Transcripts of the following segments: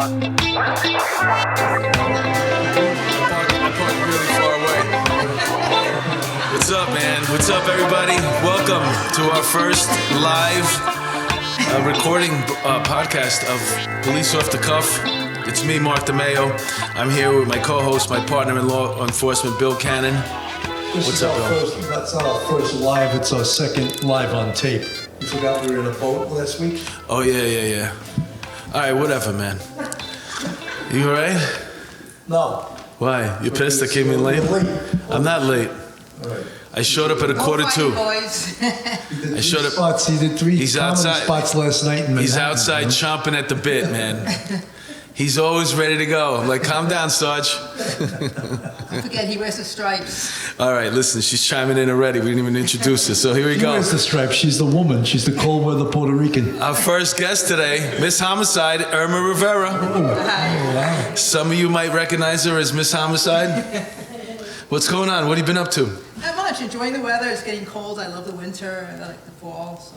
parked really far away. What's up, man? What's up, everybody? Welcome to our first live recording podcast of Police Off the Cuff. It's me, Mark DeMayo. I'm here with my co-host, my partner in law enforcement, Bill Cannon. What's up, Bill? That's not our first live. It's our second live on tape. You forgot we were in a boat last week? Oh, yeah. All right, whatever, man. You all right? No. Why? You pissed I came in late? I'm not late. All right. I showed up at 1:45. Boys. I showed up. Spots. He did three spots last night in Manhattan. He's outside chomping at the bit, man. He's always ready to go. I'm like, calm down, Sarge. Don't forget, he wears the stripes. All right, listen, she's chiming in already. We didn't even introduce her, so here we go. She wears the stripes. She's the woman. She's the cold weather Puerto Rican. Our first guest today, Miss Homicide, Irma Rivera. Oh, wow. Some of you might recognize her as Miss Homicide. What's going on? What have you been up to? Not much. Enjoying the weather. It's getting cold. I love the winter. I like the fall, so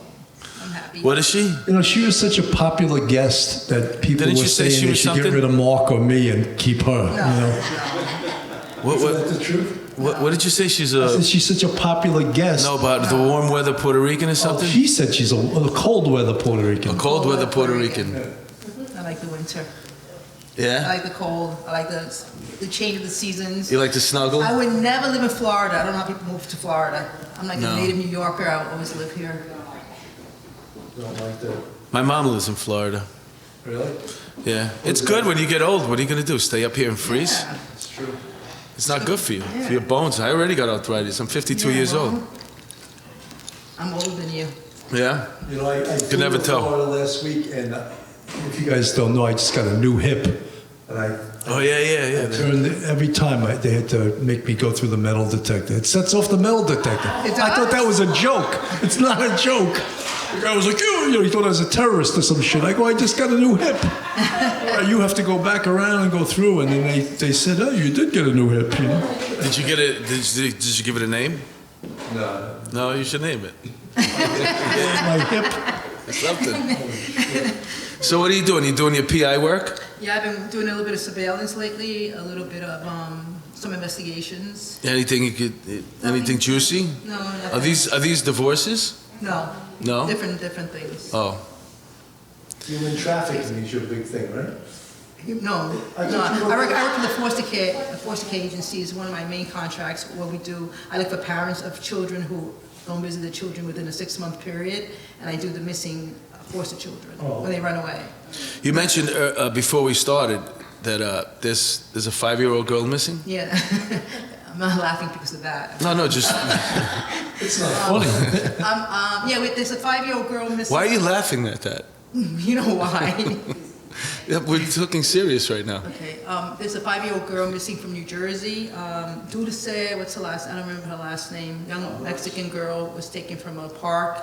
I'm happy. What is she? You know, she was such a popular guest that people Didn't were you say saying she they was should something? get rid of Mark or me and keep her. No, You know? What, Is that the truth? what did you say? She's I said she's such a popular guest. No, about the warm weather Puerto Rican or something? She said she's a cold weather Puerto Rican. A cold weather Puerto Rican. I like the winter. I Yeah? like the cold. I like the change of the seasons. You like to snuggle? I would never live in Florida. I don't know how people move to Florida. I'm like No. a native New Yorker. I would always live here. Don't like that. My mom lives in Florida. Really? Yeah. It's good when you get old. What are you going to do? Stay up here and freeze? Yeah. It's true. It's not good for you, for your bones. I already got arthritis. I'm 52 Yeah, years well, old. I'm older than you. Yeah? You know, I Could never flew to tell. Florida last week, and if you guys don't know, I just got a new hip, and I Oh, yeah. turned every time they had to make me go through the metal detector. It sets off the metal detector. It I thought does? that was a joke. It's not a joke. The guy was like, you know, he thought I was a terrorist or some shit. I go, I just got a new hip. You have to go back around and go through, and then they said, oh, you did get a new hip. You know? Did you get it? Did you give it a name? No. No, you should name it. My hip. Something. So what are you doing? You doing your PI work? Yeah, I've been doing a little bit of surveillance lately, a little bit of some investigations. Anything you could? Anything juicy? No, Are nothing. these divorces? No. No? Different things. Oh. Human trafficking is your big thing, right? No. I No. thought you were- I work for the foster care. The foster care agency is one of my main contracts. What we do, I look for parents of children who don't visit their children within a 6-month period, and I do the missing foster children when they run away. You mentioned before we started that there's a 5-year-old girl missing. Yeah. I'm not laughing because of that. No, just It's not funny. There's a 5-year-old girl missing. why are you laughing at that? You know why? Yeah, we're talking serious right now. Okay, there's a 5-year-old girl missing from New Jersey. Dulce, what's her last? I don't remember her last name. Young Mexican girl was taken from a park,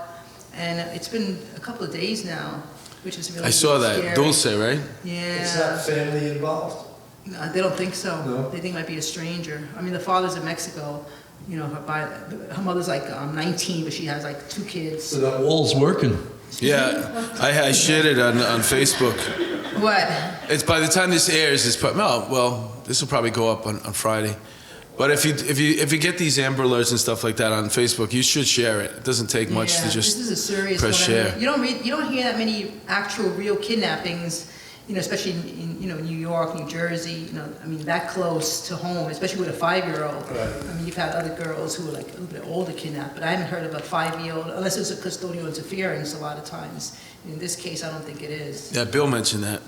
and it's been a couple of days now, which is really I saw that. scary. Dulce, right? Yeah. It's not family involved. No, they don't think so. No? They think it might be a stranger. I mean, the father's in Mexico. You know, her mother's like 19, but she has like 2 kids. So that wall's working. Yeah, I shared it on Facebook. What? It's by the time this airs, this will probably go up on Friday. But if you get these Amber Alerts and stuff like that on Facebook, you should share it. It doesn't take much Yeah, to just this is a serious press one. share. You don't hear that many actual real kidnappings, you know, especially in New York, New Jersey, you know, I mean that close to home, especially with a 5-year-old. Right. I mean, you've had other girls who are like a little bit older kidnapped, but I haven't heard of a 5-year-old unless it's a custodial interference a lot of times. In this case, I don't think it is. Yeah, Bill mentioned that.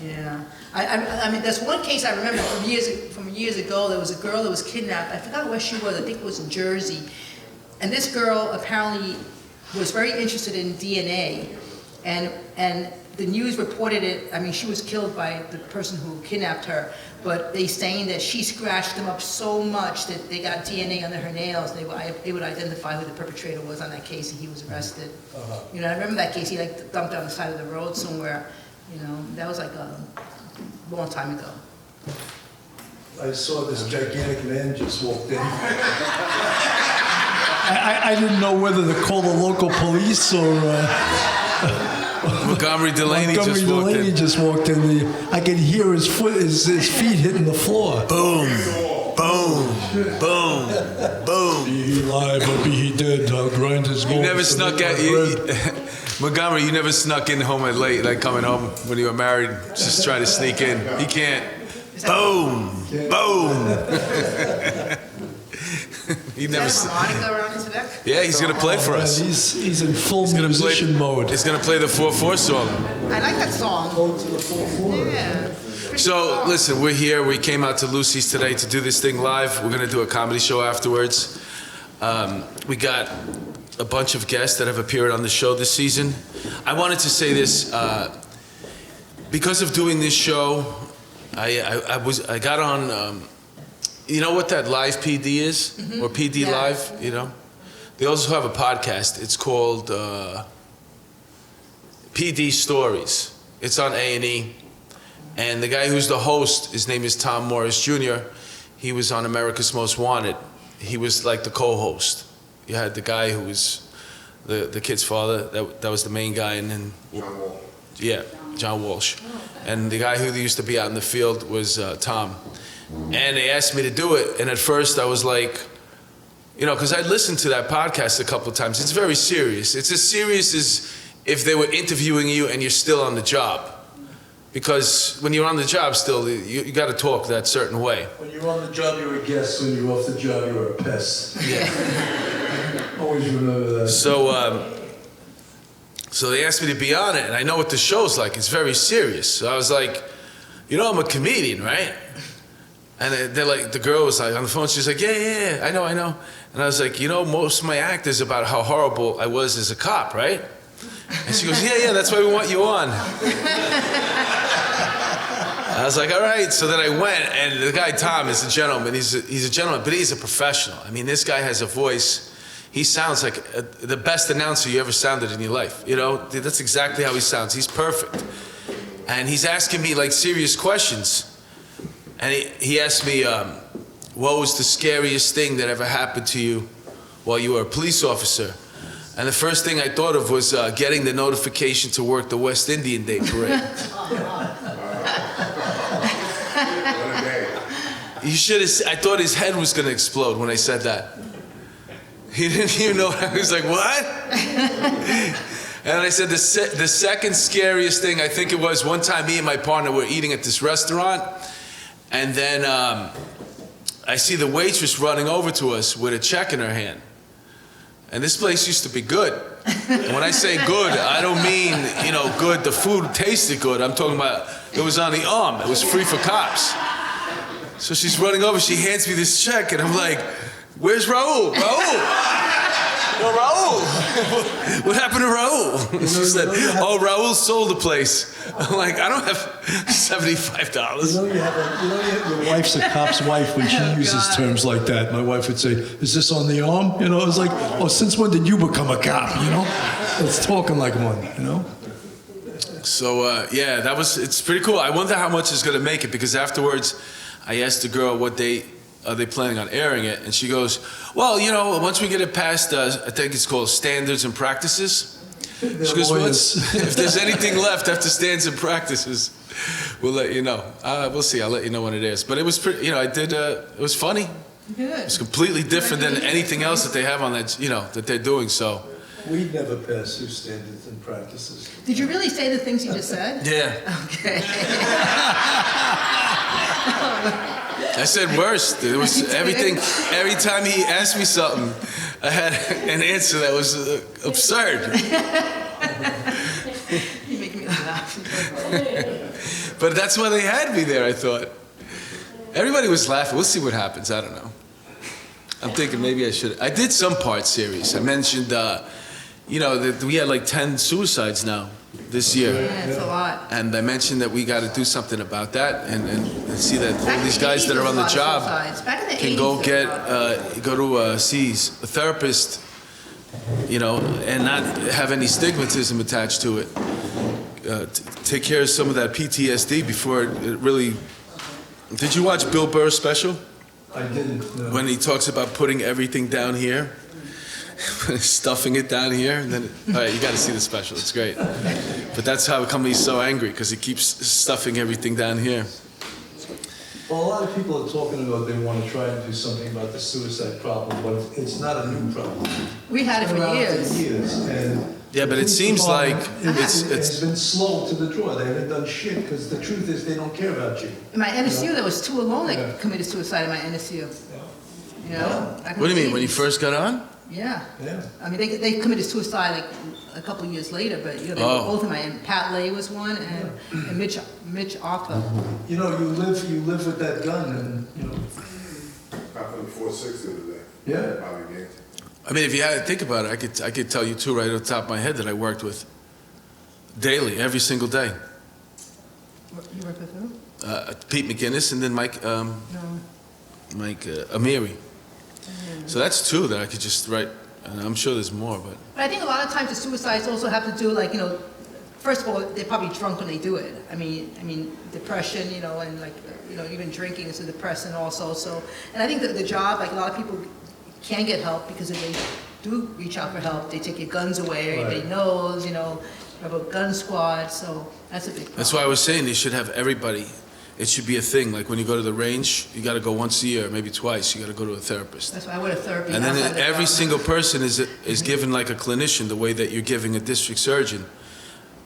Yeah, I mean, there's one case I remember from years ago. There was a girl that was kidnapped. I forgot where she was. I think it was in Jersey. And this girl apparently was very interested in DNA, and the news reported it. I mean, she was killed by the person who kidnapped her, but they saying that she scratched them up so much that they got DNA under her nails. They would identify who the perpetrator was on that case, and he was arrested. You know, I remember that case. He like dumped on the side of the road somewhere. You know, that was like a long time ago. I saw this gigantic man just walked in. I didn't know whether to call the local police or Montgomery Delaney just walked in. I could hear his feet hitting the floor. Boom, boom, boom, boom. Be he live or be he dead, I'll grind his gold. You never snuck at Montgomery. You never snuck in home at late, like coming home when you were married. Just try to sneak in. He can't. Boom, boom. He never. Is that a harmonica around his neck? Yeah, he's gonna play for us. He's in full musician mode. He's gonna play the 4/4 song. I like that song. Go to the 4/4. Yeah. So listen, we're here. We came out to Lucy's today to do this thing live. We're gonna do a comedy show afterwards. We got a bunch of guests that have appeared on the show this season. I wanted to say this because of doing this show. I got on. You know what that live PD is, or PD Live? You know, they also have a podcast. It's called PD Stories. It's on A&E, and the guy who's the host, his name is Tom Morris Jr. He was on America's Most Wanted. He was like the co-host. You had the guy who was the kid's father. That was the main guy, and then John Walsh. Yeah, John Walsh, and the guy who used to be out in the field was Tom. And they asked me to do it, and at first I was like, you know, because I listened to that podcast a couple of times. It's very serious. It's as serious as if they were interviewing you and you're still on the job. Because when you're on the job still, you got to talk that certain way. When you're on the job, you're a guest. When you're off the job, you're a pest. Yeah. Always remember that. So they asked me to be on it, and I know what the show's like. It's very serious. So I was like, you know, I'm a comedian, right? And they're like, the girl was like on the phone. She's like, yeah, I know. And I was like, you know, most of my act is about how horrible I was as a cop, right? And she goes, yeah, that's why we want you on. I was like, all right. So then I went, and the guy Tom is a gentleman. He's a gentleman, but he's a professional. I mean, this guy has a voice. He sounds like the best announcer you ever sounded in your life. You know, that's exactly how he sounds. He's perfect. And he's asking me like serious questions. And he asked me, what was the scariest thing that ever happened to you while you were a police officer? And the first thing I thought of was getting the notification to work the West Indian Day Parade. You should have. I thought his head was going to explode when I said that. He didn't even know. I was like, what? And I said the second scariest thing, I think it was one time me and my partner were eating at this restaurant. And then I see the waitress running over to us with a check in her hand. And this place used to be good. And when I say good, I don't mean, you know, good, the food tasted good. I'm talking about it was on the arm. It was free for cops. So she's running over, she hands me this check, and I'm like, where's Raul? Well, Raul, what happened to Raul? She said, oh, Raul sold the place. I'm like, I don't have $75. You know, your wife's a cop's wife when she uses terms like that. My wife would say, is this on the arm? You know, it's like, oh, since when did you become a cop, you know? It's talking like one, you know? So, yeah, it's pretty cool. I wonder how much it's going to make it, because afterwards I asked the girl what day are they planning on airing it, and she goes, well, you know, once we get it past, I think it's called standards and practices. She goes, if there's anything left after standards and practices, we'll let you know. We'll see. I'll let you know when it is. But it was pretty, you know, it was funny. Good. It's completely different than anything else that they have on that, you know, that they're doing, so. We never pass through standards and practices. Did you really say the things you just said? Yeah. Okay. I said worse. It was everything. Every time he asked me something, I had an answer that was absurd. You make me laugh. But that's why they had me there, I thought. Everybody was laughing. We'll see what happens. I don't know. I'm thinking maybe I should. I did some part series. I mentioned, you know, that we had like 10 suicides now this year. Yeah, it's a lot. And I mentioned that we got to do something about that and see that all these guys that are on the job can go see a therapist, you know, and not have any stigmatism attached to it. Take care of some of that PTSD before it really. Did you watch Bill Burr's special? I didn't. No. When he talks about putting everything down here, stuffing it down here, and then all right, you got to see the special. It's great. But that's how come he's so angry, because he keeps stuffing everything down here. Well, a lot of people are talking about they want to try and do something about the suicide problem, but it's not a new problem. We had it for Around years. and Yeah, but it police seems like department it's been slow to the draw. They haven't done shit because the truth is they don't care about you. In my NSU, there was 2 alone Yeah. that committed suicide in my NSU. You know? Back in what do you the mean when you 80s. first got on? Yeah. Yeah. I mean, they committed suicide like a couple of years later, but you know, they were both in my. And Pat Lay was one, and Mitch Arthur. You know, you live with that gun, and you know. Happened in 460 today. Yeah. Probably games. I mean, if you had to think about it, I could tell you two right off the top of my head that I worked with daily, every single day. You work with who? Pete McGinnis and then Mike No. Amiri. So that's two that I could just write, and I'm sure there's more, but But I think a lot of times the suicides also have to do, like, you know, first of all, they're probably drunk when they do it. I mean, depression, you know, and like, you know, even drinking is a depressant also. So, and I think that the job, like a lot of people can get help because if they do reach out for help, they take your guns away, everybody knows, you know, you have a gun squad, so that's a big problem. that's why I was saying they should have everybody. It should be a thing, like when you go to the range, you gotta go once a year, maybe twice, you gotta go to a therapist. That's why I went to therapy. And then outside the every job. single person is given like a clinician, the way that you're giving a district surgeon.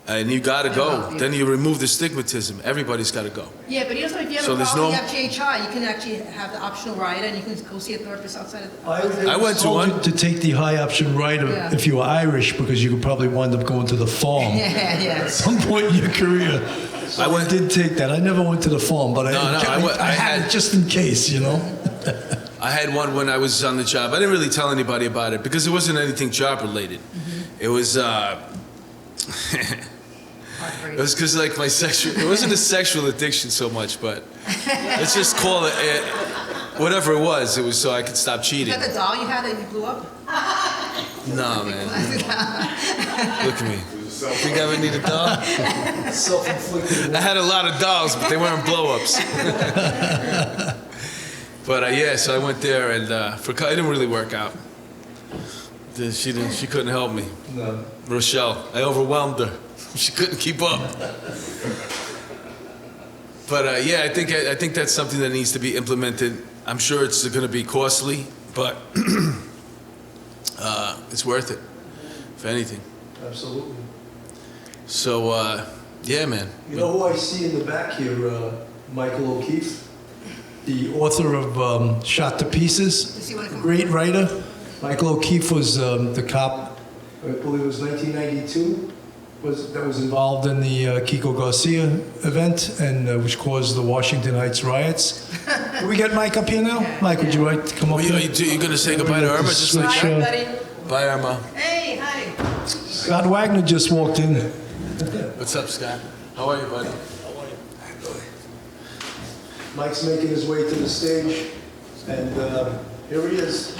And you gotta go. Then you remove the stigmatism. Everybody's gotta go. Yeah, but you know, if you have So a there's problem, no- you have GHI, you can actually have the optional rider, and you can go see a therapist outside of the. I went to told one. you to take the high option rider Yeah. if you were Irish because you could probably wind up going to the farm Yeah. at some point in your career. So I did take that. I never went to the farm, but I had it just in case, you know. I had one when I was on the job. I didn't really tell anybody about it because it wasn't anything job related. It was it was because like my sexual. It wasn't a sexual addiction so much, but let's just call it whatever it was. It was so I could stop Is cheating. that the doll you had that you blew up? No, man. Look at me. Think I would need a doll? Self-inflicted. I had a lot of dolls, but they weren't blow-ups. But yeah, so I went there, and it didn't really work out. She couldn't help me. No. Rochelle, I overwhelmed her. She couldn't keep up. But yeah, I think that's something that needs to be implemented. I'm sure it's going to be costly, but it's worth it, if anything. Absolutely. So yeah, man. You know who I see in the back here? Michael O'Keefe, the author of Shot to Pieces, Does he wanna come great writer. Michael O'Keefe was the cop, I believe it was 1992, that was involved in the Kiko Garcia event, and which caused the Washington Heights riots. Can we get Mike up here now? Mike, would you like to come up here? You're going to say goodbye to Irma just like Switch, that? Hi, buddy. Bye, Irma. Hey, hi. Scott Wagner just walked in. What's up, Scott? How are you, buddy? Mike's making his way to the stage, and here he is.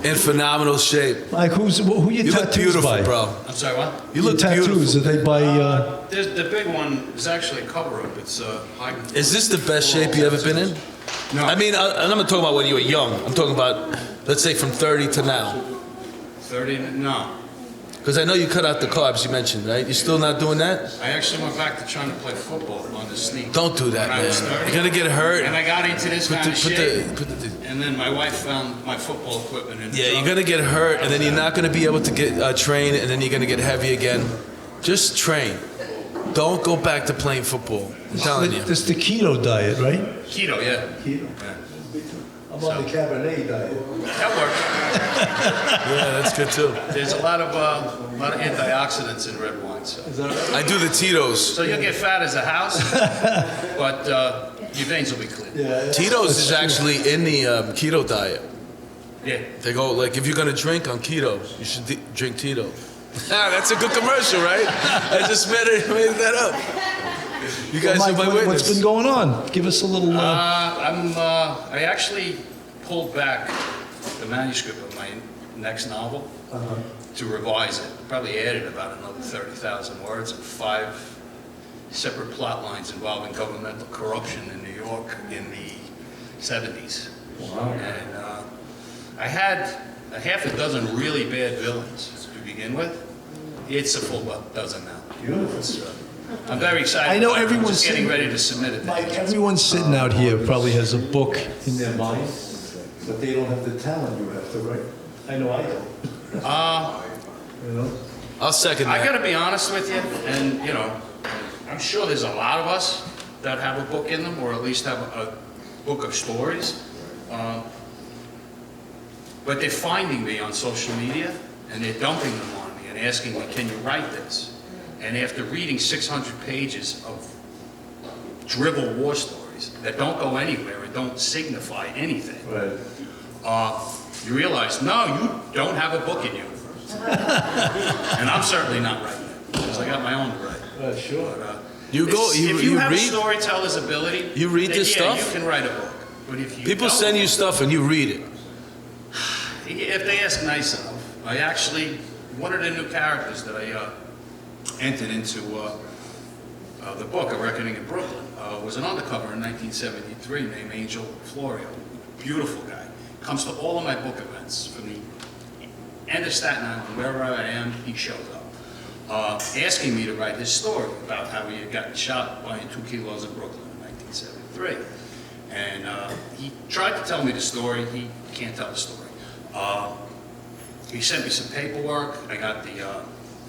In phenomenal shape. Mike, who your You look tattoos beautiful, by? bro. I'm sorry, what? You look Your tattoos, beautiful. are they by... There's the big one is actually a cover-up. It's hiding. Is this the best shape you ever been in? No. I mean, and I'm not talking about when you were young. I'm talking about, let's say, from 30 to now. 30? No. Because I know you cut out the carbs you mentioned, right? You're still not doing that? I actually went back to trying to play football on the sneak. Don't do that, when I was man. 30. You're gonna get hurt. And I got into this kind of shape. put the, And then my wife found my football equipment in the yeah, truck. you're gonna get hurt, and then you're not gonna be able to get train, and then you're gonna get heavy again. Just train. Don't go back to playing football. I'm telling you. This is the keto diet, right? Keto, yeah. Keto. Yeah. I'm on the Cabernet diet. That worked. Yeah, that's good too. There's a lot of antioxidants in red wine. So, Is that right? I do the Tito's. so you'll get fat as a house, but your veins will be clean. Yeah. Tito's is actually in the keto diet. Yeah. They go like, if you're gonna drink on keto, you should drink Tito. That's a good commercial, right? I just made that up. You guys Mike, are my witness. what's been going on? Give us a little... I actually pulled back the manuscript of my next novel to revise it. Probably added about another 30,000 words and 5 separate plot lines involving governmental corruption in New York in the 70s. Wow. And I had a half a dozen really bad villains to begin with. It's a full dozen now. Beautiful. I'm very excited. I know I'm everyone's just getting sitting- ready to submit it. Mike, everyone sitting out here probably has a book in their mind, but they don't have the talent you have to write. I know I don't. You know? I'll second I that. gotta be honest with you, and you know, I'm sure there's a lot of us that have a book in them, or at least have a book of stories. But they're finding me on social media, and they're dumping them on me and asking me, can you write this? And after reading 600 pages of drivel war stories that don't go anywhere and don't signify anything, Right. you realize, no, you don't have a book in you. And I'm certainly not writing it, because I got my own to write. Sure. But, You go. if You you have a read. storyteller's ability, You read then this yeah, stuff? you can write a book. But if you People don't, send you stuff and you read it. if they ask nice enough, I actually, one of the new characters that I entered into the book, A Reckoning in Brooklyn, was an undercover in 1973 named Angel Florio. Beautiful guy. Comes to all of my book events. From the end of Staten Island, wherever I am, he shows up. Asking me to write his story about how he had gotten shot buying 2 kilos in Brooklyn in 1973. And he tried to tell me the story. He can't tell the story. He sent me some paperwork. I got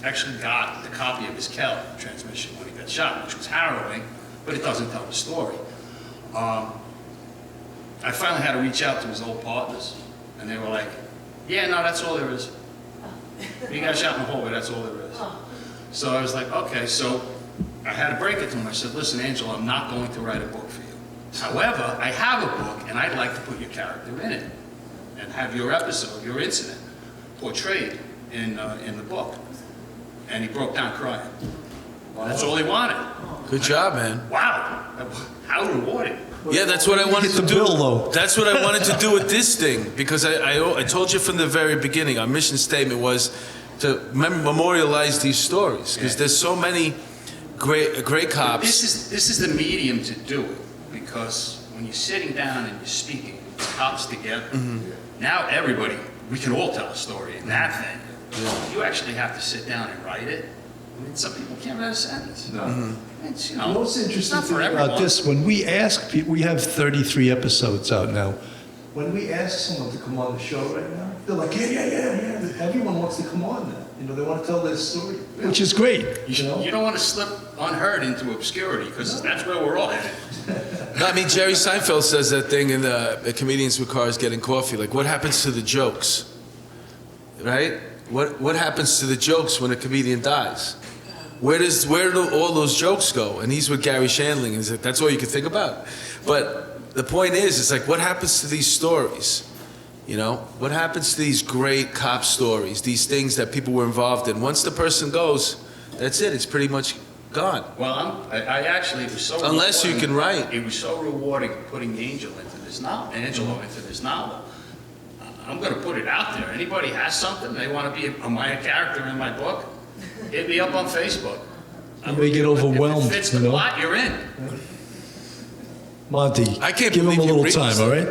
actually got the copy of his Kell transmission when he got shot, which was harrowing, but it doesn't tell the story. I finally had to reach out to his old partners, and they were like, yeah, no, that's all there is. He got shot in the hallway, that's all there is. So I was like, okay, so I had to break it to him. I said, listen, Angel, I'm not going to write a book for you. However, I have a book, and I'd like to put your character in it, and have your episode, your incident, portrayed in the book. And he broke down crying. That's all he wanted. Good job, man. Wow, how rewarding. Yeah, that's what I wanted Hit to the do. bill, though. That's what I wanted to do with this thing, because I told you from the very beginning, our mission statement was to memorialize these stories, because there's so many great cops. This is the medium to do it, because when you're sitting down and you're speaking, it's cops together. Now everybody, we can all tell a story in that thing. You actually have to sit down and write it. I mean, some people can't write a sentence. No. It's, You know what's it's interesting not for thing everyone. about this? When we ask people, we have 33 episodes out now. When we ask someone to come on the show right now, they're like, yeah. Everyone wants to come on now. You know, they want to tell their story, which is great. You know? You don't want to slip unheard into obscurity, because that's where we're all headed. No, I mean, Jerry Seinfeld says that thing in the Comedians with Cars Getting Coffee, like, what happens to the jokes? Right? What happens to the jokes when a comedian dies? Where do all those jokes go? And he's with Gary Shandling, and he's like, that's all you can think about. But the point is, it's like, what happens to these stories? You know, what happens to these great cop stories, these things that people were involved in? Once the person goes, that's it. It's pretty much gone. Well, I actually, it was so Unless you rewarding. can write. It was so rewarding putting Angelo into this novel. I'm going to put it out there. Anybody has something, they want to be a Maya character in my book, hit me up on Facebook. You may get overwhelmed, If it fits the you know? plot, you're in. Monty, I can't give him a believe you little read time, this. all right?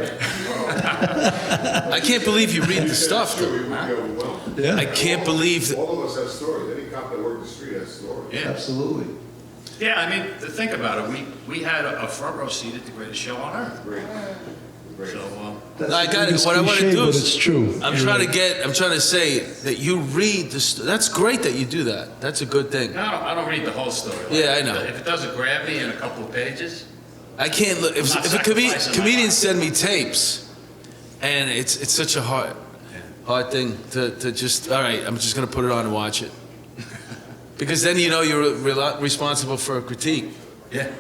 I can't believe you read the stuff, Sure, though. we would be overwhelmed. Yeah, I can't believe that. All of us have stories. Any cop that worked the street has stories. Yeah. absolutely. Yeah, I mean, to think about it, we had a front row seat at the greatest show on earth. Great. Great. So, That's I the got it. biggest What I want to cliche, do but is, it's true. I'm trying to say that you read the. That's great that you do that. That's a good thing. no, I don't read the whole story. Yeah, I know. If it doesn't grab me in a couple of pages, I can't look. I'm not If a sacrificing my comedian life. send me tapes, and it's such a hard thing to just. All right, I'm just gonna put it on and watch it, because then you know you're responsible for a critique. yeah.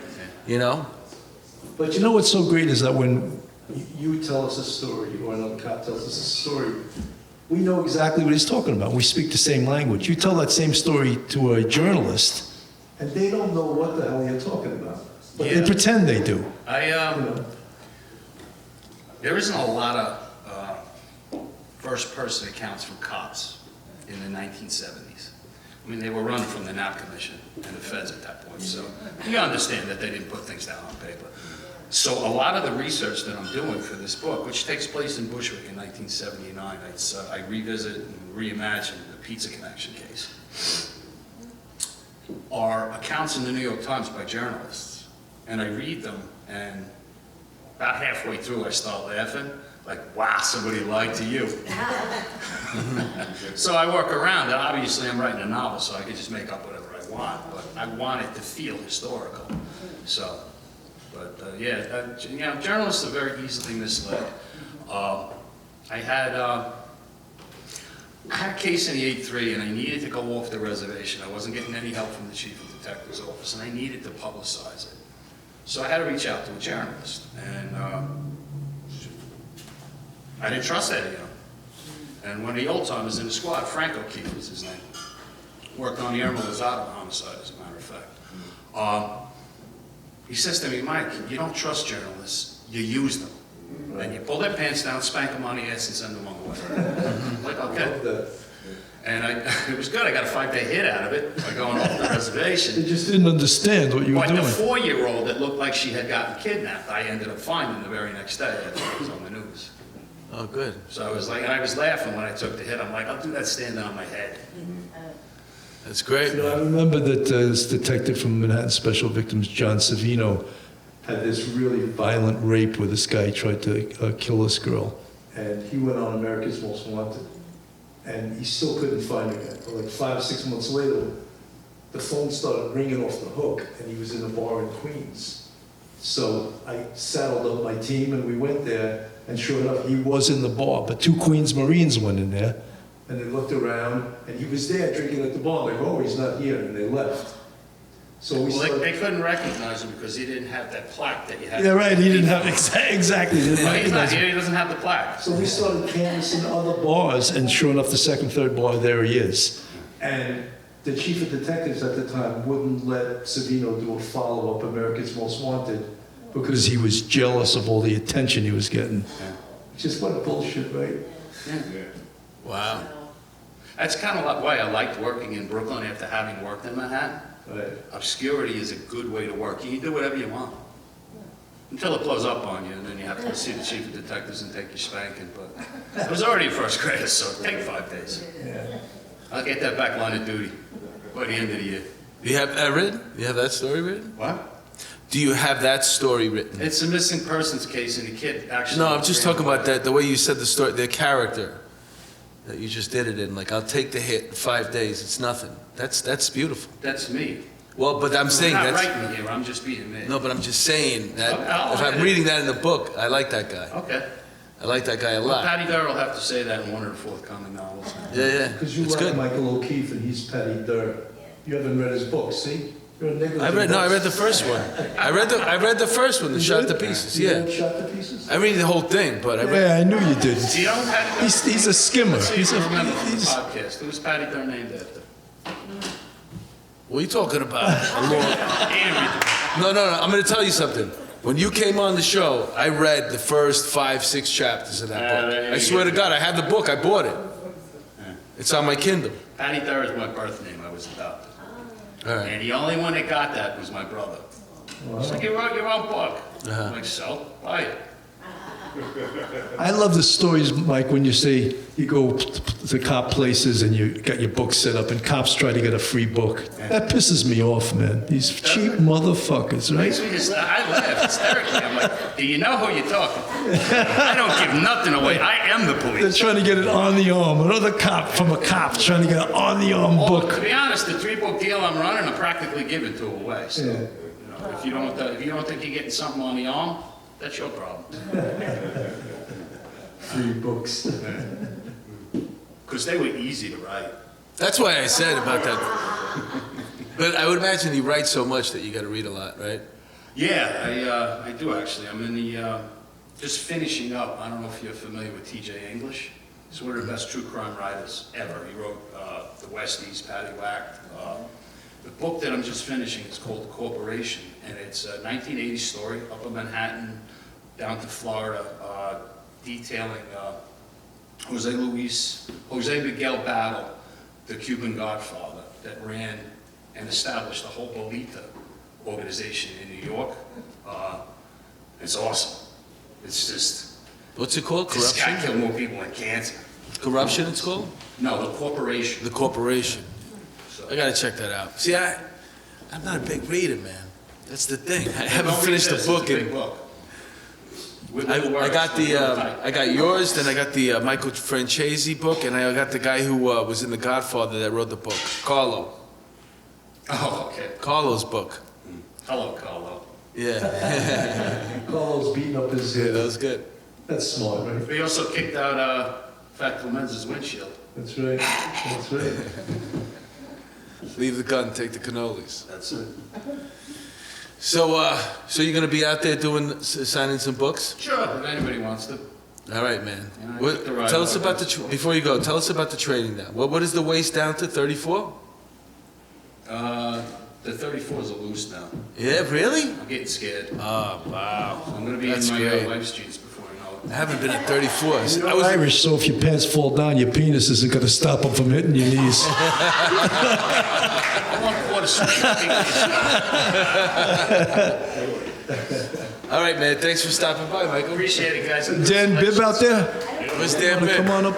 You know. But you know what's so great is that when you tell us a story, or another cop tells us a story, we know exactly what he's talking about. We speak the same language. You tell that same story to a journalist, and they don't know what the hell you're talking about. But they Yeah. pretend they do. There isn't a lot of first-person accounts from cops in the 1970s. I mean, they were running from the Knapp Commission and the feds at that point, so you understand that they didn't put things down on paper. So a lot of the research that I'm doing for this book, which takes place in Bushwick in 1979, I revisit and reimagine the Pizza Connection case, are accounts in the New York Times by journalists. And I read them, and about halfway through I start laughing, like, wow, somebody lied to you. So I work around it. Obviously I'm writing a novel, so I can just make up whatever I want, but I want it to feel historical. So. But journalists are very easily misled. I had a case in the 8-3, and I needed to go off the reservation. I wasn't getting any help from the chief of detective's office, and I needed to publicize it. So I had to reach out to a journalist, and I didn't trust Eddie. And one of the old timers in the squad, Frank O'Keefe was his name, worked on the Irma Rivera homicide, as a matter of fact. He says to me, Mike, you don't trust journalists, you use them. And you pull their pants down, spank them on the ass, and send them on the way. I'm like, okay. And it was good. I got a 5-day hit out of it by going off the reservation. They just didn't understand what you were But doing. the 4-year-old that looked like she had gotten kidnapped, I ended up finding the very next day after it was on the news. Oh, good. So I was like, and I was laughing when I took the hit. I'm like, I'll do that standing on my head. That's great. I remember that this detective from Manhattan Special Victims, John Savino, had this really violent rape where this guy tried to kill this girl. And he went on America's Most Wanted. And he still couldn't find the guy. But like 5 or 6 months later, the phone started ringing off the hook, and he was in a bar in Queens. So I saddled up my team, and we went there, and sure enough, he was in the bar. But 2 Queens Marines went in there. And they looked around, and he was there drinking at the bar. Like, oh, he's not here, and they left. So we Well, they couldn't recognize him because he didn't have that plaque that you had. Yeah, right. He didn't have exactly. He didn't Well, he's not recognize him. here. He doesn't have the plaque. So we started canvassing other bars, and sure enough, the second, third bar, there he is. And the chief of detectives at the time wouldn't let Savino do a follow-up America's Most Wanted because he was jealous of all the attention he was getting. Yeah. Just what bullshit, right? Yeah. Wow. That's kind of why I liked working in Brooklyn after having worked in Manhattan. Right. Obscurity is a good way to work. You can do whatever you want until it blows up on you, and then you have to go see the chief of detectives and take your spanking. But I was already a first grader, so take 5 days. Yeah. I'll get that back line of duty by the end of the year. Do you have that written? Do you have that story written? What? Do you have that story written? It's a missing persons case, and the kid actually. No, I'm just talking about that, the way you said the story, the character that you just did it in. Like, I'll take the hit in 5 days, it's nothing. That's beautiful. That's me. Well, but I'm saying I'm not that's... writing here. I'm just being me. No, but I'm just saying that Okay, if I'm reading that in the book, I like that guy. Okay. I like that guy a Well, lot. Patty Durr will have to say that in one of the forthcoming novels. Yeah, Because you it's like good. Michael O'Keefe, and he's Patty Durr. You haven't read his book, see? You're a nigga. I read the first one. I read the first one, the Shot to Pieces. You Yeah, read Shot to Pieces? I read the whole thing, but I read. Yeah, I knew you did. Do you know Patty Durr? He's a skimmer. Let's see if He's you a, remember from the he's, podcast. Who's Patty Durr named after? What are you talking about? Andrew. No. I'm going to tell you something. When you came on the show, I read the first 5, 6 chapters of that book. there I you swear go. to God, I had the book. I bought it. It's on my Kindle. Patty Durr is my birth name. I was adopted. All right. And the only one that got that was my brother. He's like, you wrote your own book. I'm like, so? Buy it. I love the stories, Mike, when you say you go to cop places and you got your book set up and cops try to get a free book. That pisses me off, man. These cheap motherfuckers, right? Makes me just, I laugh hysterically. I'm like, do you know who you're talking to? I don't give nothing away. I am the They're police. trying to get it on the arm. Another cop from a cop trying to get an on the arm Well, book. to be honest, the 3-book deal I'm running, I'm practically giving 2 away. So, Yeah. you know, if you don't think you're getting something on the arm, that's your problem. Free books. Because they were easy to write. That's why I said about that. But I would imagine you write so much that you got to read a lot, right? Yeah, I do actually. I'm in the, just finishing up. I don't know if you're familiar with T.J. English. He's one of the best true crime writers ever. He wrote The Westies, Paddywhack. The book that I'm just finishing is called The Corporation, and it's a 1980s story up in Manhattan, down to Florida, detailing Jose Miguel Battle, the Cuban godfather that ran and established the whole Bolita organization in New York. It's awesome. It's just, What's it called? this guy Corruption? killed more people than cancer. Corruption it's called? No, the corporation. The Corporation. I gotta check that out. See, I'm not a big reader, man. That's the thing. I haven't Don't finished read the this, book. it's a big And book. With I little words, got really tight. I got yours, then I got the Michael Francese book, and I got the guy who was in The Godfather that wrote the book, Carlo. Oh, okay. Carlo's book. Hello, Carlo. Yeah. Carlos beating up his Yeah, head. that was good. That's smart, right? We also kicked out Fat Clemens's windshield. That's right. That's right. Leave the gun, take the cannolis. That's it. So you're gonna be out there doing signing some books? Sure, if anybody wants to. All right, man. Yeah, I What, took the ride tell us over. about before you go. Tell us about the trading now. What is the waist down to? 34? The 34 is a loose now. Yeah, really? I'm getting scared. Oh wow. I'm gonna be That's in my great. wife's jeans before I know I it. haven't been at 34. I You're was Irish, so if your pants fall down, your penis isn't going to stop them from hitting your knees. I want quarter sweet. All right, man. Thanks for stopping by, Michael. Appreciate it, guys. Dan Bibb out there? Where's Dan Wanna Bibb? come on up?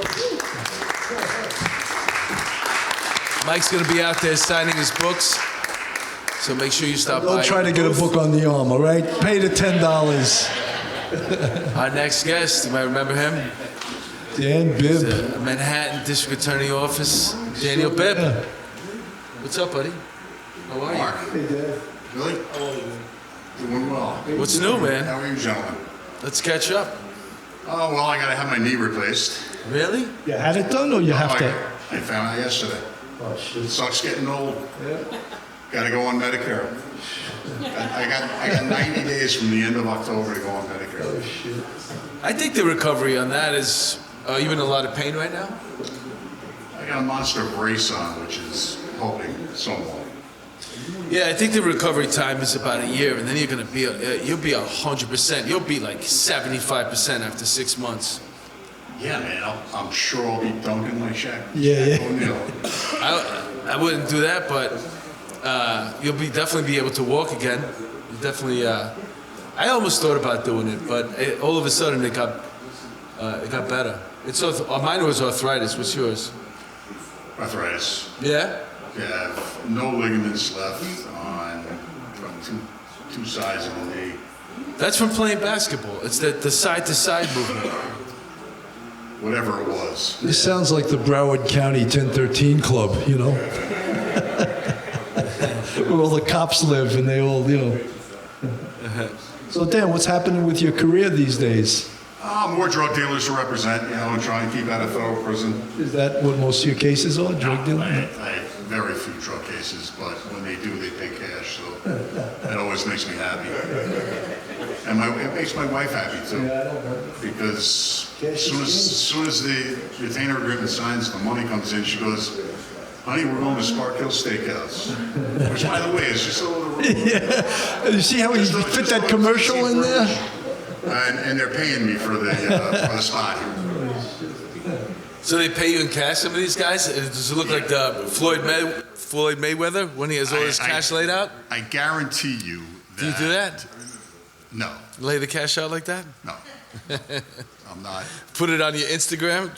Mike's gonna be out there signing his books, so make sure you stop by. Don't try to get a book on the arm, all right? Pay the $10. Our next guest, you might remember him, Dan Bibb. the Manhattan District Attorney Office, Daniel Bibb. What's up, buddy? How are you? Hey, Dan. Really? Doing well. What's new, man? How are you, gentlemen? Let's catch up. Oh, well, I gotta have my knee replaced. Really? You had it done, or you have to? I found out yesterday. Oh, shit. Sucks getting old. Yeah. Gotta go on Medicare. I got 90 days from the end of October to go on Medicare. Oh, shit. I think the recovery on that is, are you in a lot of pain right now? I got a monster brace on, which is helping somewhat. Yeah, I think the recovery time is about a year, and then you're gonna be, you'll be 100%. You'll be like 75% after 6 months. Yeah, man, I'm sure I'll be dunking like Shaq. Yeah, yeah. Shaq O'Neal. I wouldn't do that, but you'll definitely be able to walk again. You definitely. I almost thought about doing it, but all of a sudden it got better. Mine was arthritis. What's yours? Arthritis. Yeah. Yeah, I have no ligaments left on two sides of the knee. That's from playing basketball. It's the side to side movement. Whatever it was. This sounds like the Broward County 1013 Club, you know? Where all the cops live and they all, you know. So, Dan, what's happening with your career these days? More drug dealers to represent, and try and keep out of federal prison. Is that what most of your cases are, drug dealing? I have very few drug cases, but when they do, they pay cash, so that always makes me happy. And it makes my wife happy too, because as soon as the retainer agreement signs, the money comes in, she goes, "Honey, we're going to Spark Hill Steakhouse," which, by the way, is just over the road. Yeah. You see how he fit that commercial in there? And they're paying me for the spot here. So they pay you in cash, some of these guys? Does it look like the Floyd Mayweather when he has all his cash laid out? I guarantee you that. Do you do that? No, Lay the cash out like that? no. I'm not. Put it on your Instagram?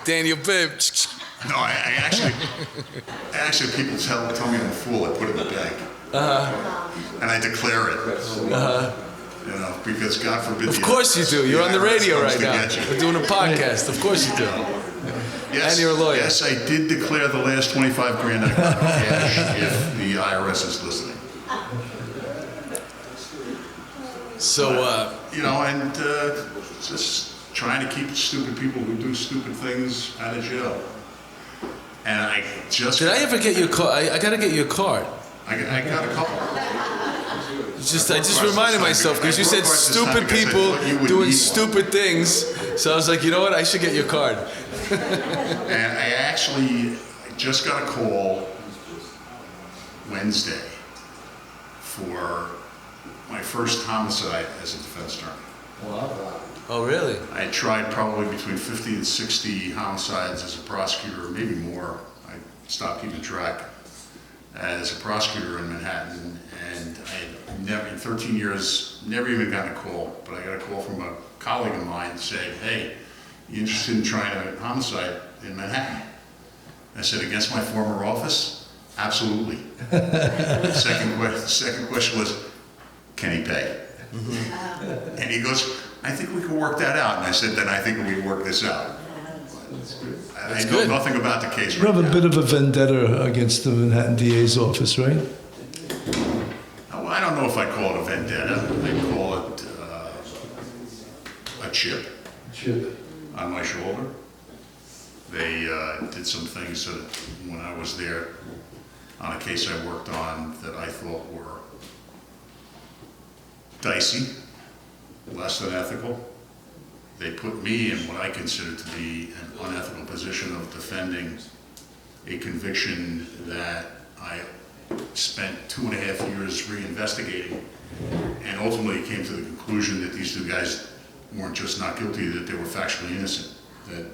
Daniel Bibb. No, I actually, people tell me I'm a fool. I put it in the bank. And I declare it. You know, because God forbid. Of course you do. You're on the radio right now. You. We're doing a podcast. Of course you do. Yes, And you're a lawyer. Yes, I did declare the last 25 grand I got in cash if the IRS is listening. So, And just trying to keep stupid people who do stupid things out of jail. And I just. did I ever get your card? I gotta get your card. I got a couple. I just reminded myself because you said stupid people doing stupid things. So I was like, you know what? I should get your card. And I just got a call Wednesday for my first homicide as a defense attorney. Oh, really? I tried probably between 50 and 60 homicides as a prosecutor, or maybe more. I stopped keeping track. as a prosecutor in Manhattan, and I had never, in 13 years, never even gotten a call, but I got a call from a colleague of mine saying, hey, you interested in trying a homicide in Manhattan? I said, against my former office? Absolutely. Second question was, can he pay? Mm-hmm. And he goes, I think we can work that out. And I said, then I think we can work this out. I know nothing about the case You have right a now. bit of a vendetta against the Manhattan DA's office, right? Well, I don't know if I call it a vendetta. I call it a chip on my shoulder. They did some things that when I was there on a case I worked on that I thought were dicey, less than ethical. They put me in what I consider to be an unethical position of defending a conviction that I spent 2.5 years reinvestigating, and ultimately came to the conclusion that these two guys weren't just not guilty, that they were factually innocent. That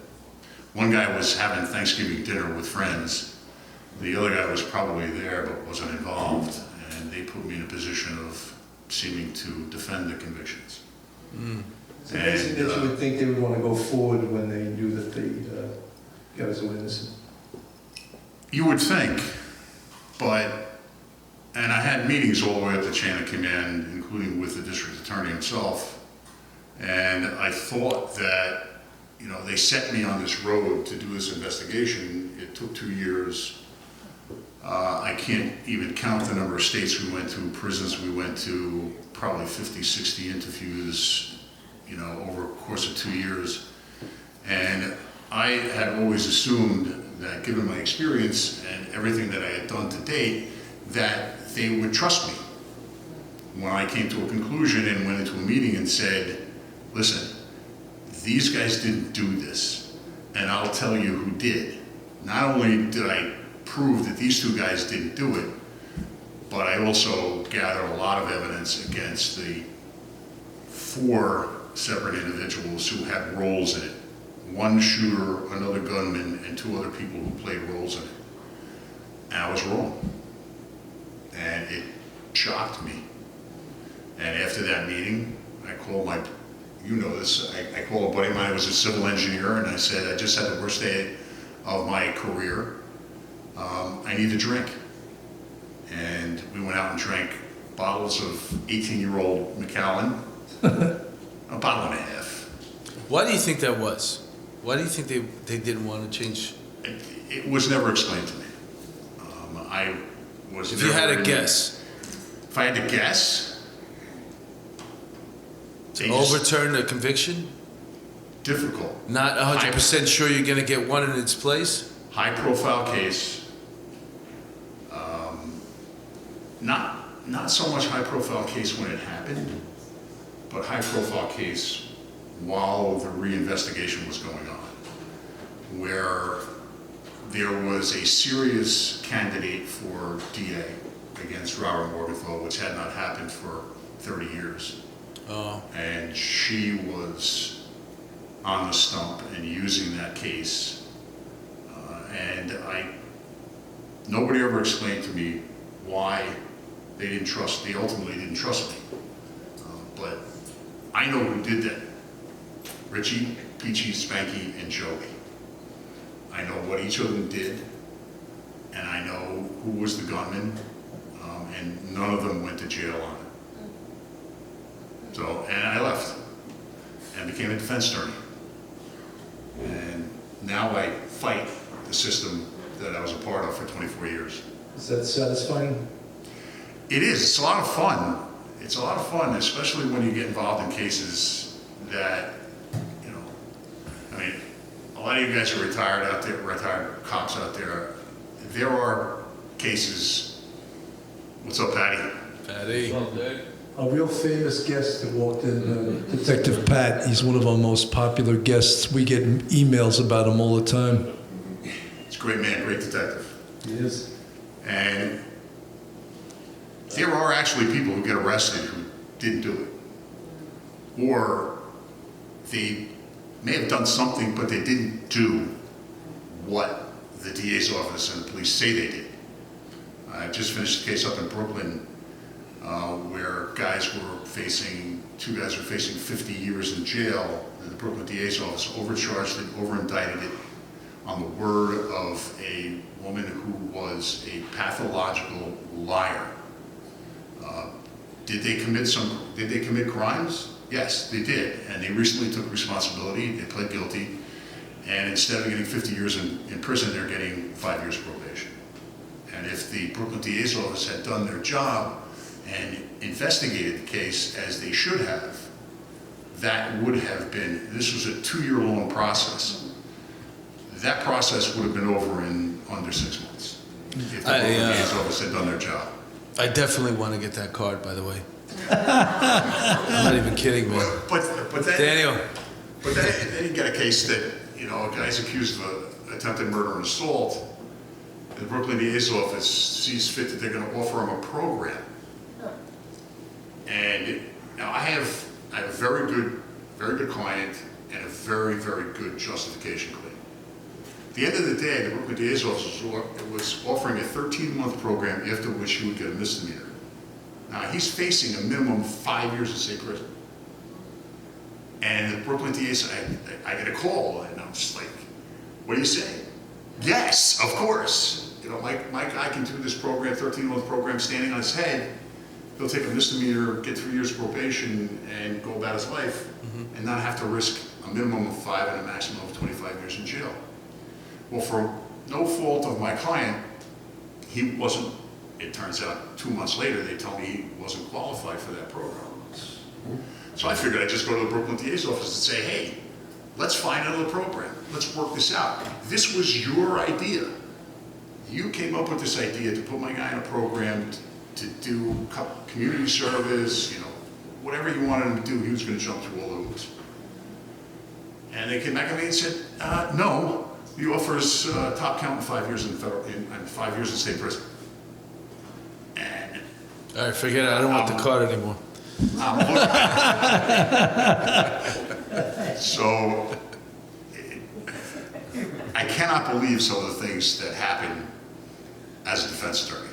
one guy was having Thanksgiving dinner with friends, the other guy was probably there but wasn't involved, and they put me in a position of seeming to defend the convictions. Mm. So basically, you would think they would want to go forward when they knew that the guys were innocent. You would think, and I had meetings all the way up the chain of command, including with the district attorney himself, and I thought that, they set me on this road to do this investigation. It took 2 years. I can't even count the number of states we went to, prisons we went to, probably 50, 60 interviews, over a course of 2 years. And I had always assumed that, given my experience and everything that I had done to date, that they would trust me. When I came to a conclusion and went into a meeting and said, listen, these guys didn't do this, and I'll tell you who did. Not only did I prove that these two guys didn't do it, but I also gathered a lot of evidence against the 4 separate individuals who had roles in it. One shooter, another gunman, and 2 other people who played roles in it. And I was wrong. And it shocked me. And after that meeting, I called I called a buddy of mine who was a civil engineer, and I said, I just had the worst day of my career. I need a drink. And we went out and drank bottles of 18-year-old Macallan, a bottle and a half. Why do you think that was? Why do you think they didn't want to change? It was never explained to me. If you had a guess. If I had to guess, overturn a conviction? Difficult. Not 100% sure you're going to get one in its place? High-profile case. Not so much high-profile case when it happened, but high-profile case while the reinvestigation was going on, where there was a serious candidate for DA against Robert Morgenthau, which had not happened for 30 years. Oh. And she was on the stump and using that case. Nobody ever explained to me why they ultimately didn't trust me. But I know who did that. Richie, Peachy, Spanky, and Joey. I know what each of them did, and I know who was the gunman, and none of them went to jail on it. And I left and became a defense attorney. And now I fight the system that I was a part of for 24 years. Is that satisfying? It is. It's a lot of fun. It's a lot of fun, especially when you get involved in cases that, a lot of you guys are retired out there, retired cops out there. There are cases. What's up, Patty? Patty. What's up, Dick? A real famous guest that walked in, Detective Pat. He's one of our most popular guests. We get emails about him all the time. He's a great man, great detective. He is. And there are actually people who get arrested who didn't do it. Or they may have done something, but they didn't do what the DA's office and the police say they did. I just finished a case up in Brooklyn where two guys were facing 50 years in jail, and the Brooklyn DA's office overcharged it, over-indicted it on the word of a woman who was a pathological liar. Did they commit crimes? Yes, they did, and they recently took responsibility. They pled guilty, and instead of getting 50 years in prison, they're getting 5 years probation. And if the Brooklyn DA's office had done their job and investigated the case as they should have, that would have been, this was a 2-year-long process. That process would have been over in under 6 months if the Brooklyn DA's office had done their job. I definitely want to get that card, by the way. I'm not even kidding, man. But then, Daniel. But then you get a case that, you know, a guy's accused of attempted murder and assault. The Brooklyn DA's office sees fit that they're going to offer him a program. And now I have a very good client and a very, very good justification claim. At the end of the day, the Brooklyn DA's office was offering a 13-month program after which he would get a misdemeanor. Now he's facing a minimum of 5 years in state prison. And the Brooklyn DA said, I get a call, and I'm just like, what do you say? Yes, of course. You know, my guy can do this program, 13-month program, standing on his head. He'll take a misdemeanor, get 3 years probation, and go about his life, and not have to risk a minimum of 5 and a maximum of 25 years in jail. Well, for no fault of my client, he wasn't, it turns out 2 months later, they told me he wasn't qualified for that program. So I figured I'd just go to the Brooklyn DA's office and say, hey, let's find another program. Let's work this out. This was your idea. You came up with this idea to put my guy in a program to do community service, you know, whatever you wanted him to do, he was going to jump through all the hoops. And they came back at me and said, no, he offers top count in 5 years in 5 years in state prison. And All right, forget it. I don't want the card anymore. So I cannot believe some of the things that happen as a defense attorney,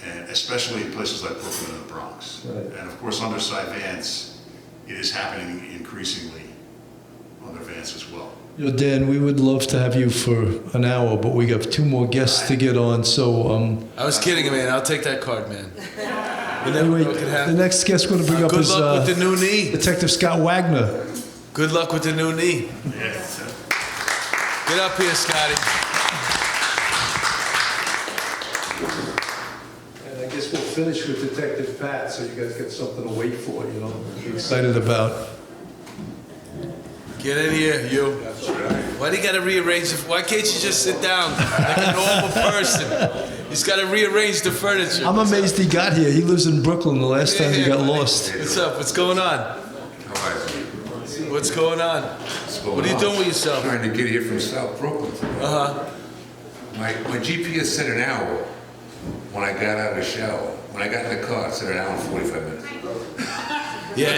and especially in places like Brooklyn and the Bronx. Right. And of course, under Cy Vance, it is happening increasingly under Vance as well. You know, Dan, we would love to have you for an hour, but we got 2 more guests to get on, so... I was kidding, man. I'll take that card, man. Anyway, the next guest we're going to bring up is... Good luck with the new knee. Detective Scott Wagner. Good luck with the new knee. Yes. Get up here, Scotty. And I guess we'll finish with Detective Pat, so you guys get something to wait for, you know, be excited about. Get in here, you. Why do you got to rearrange it? Why can't you just sit down like a normal person? He's got to rearrange the furniture. I'm amazed he got here. He lives in Brooklyn. The last time he got lost. What's up? What's going on? What's going on? What are you doing with yourself? Trying to get here from South Brooklyn. My GPS said an hour when I got out of the shower. When I got in the car, it said an hour and 45 minutes. Yeah,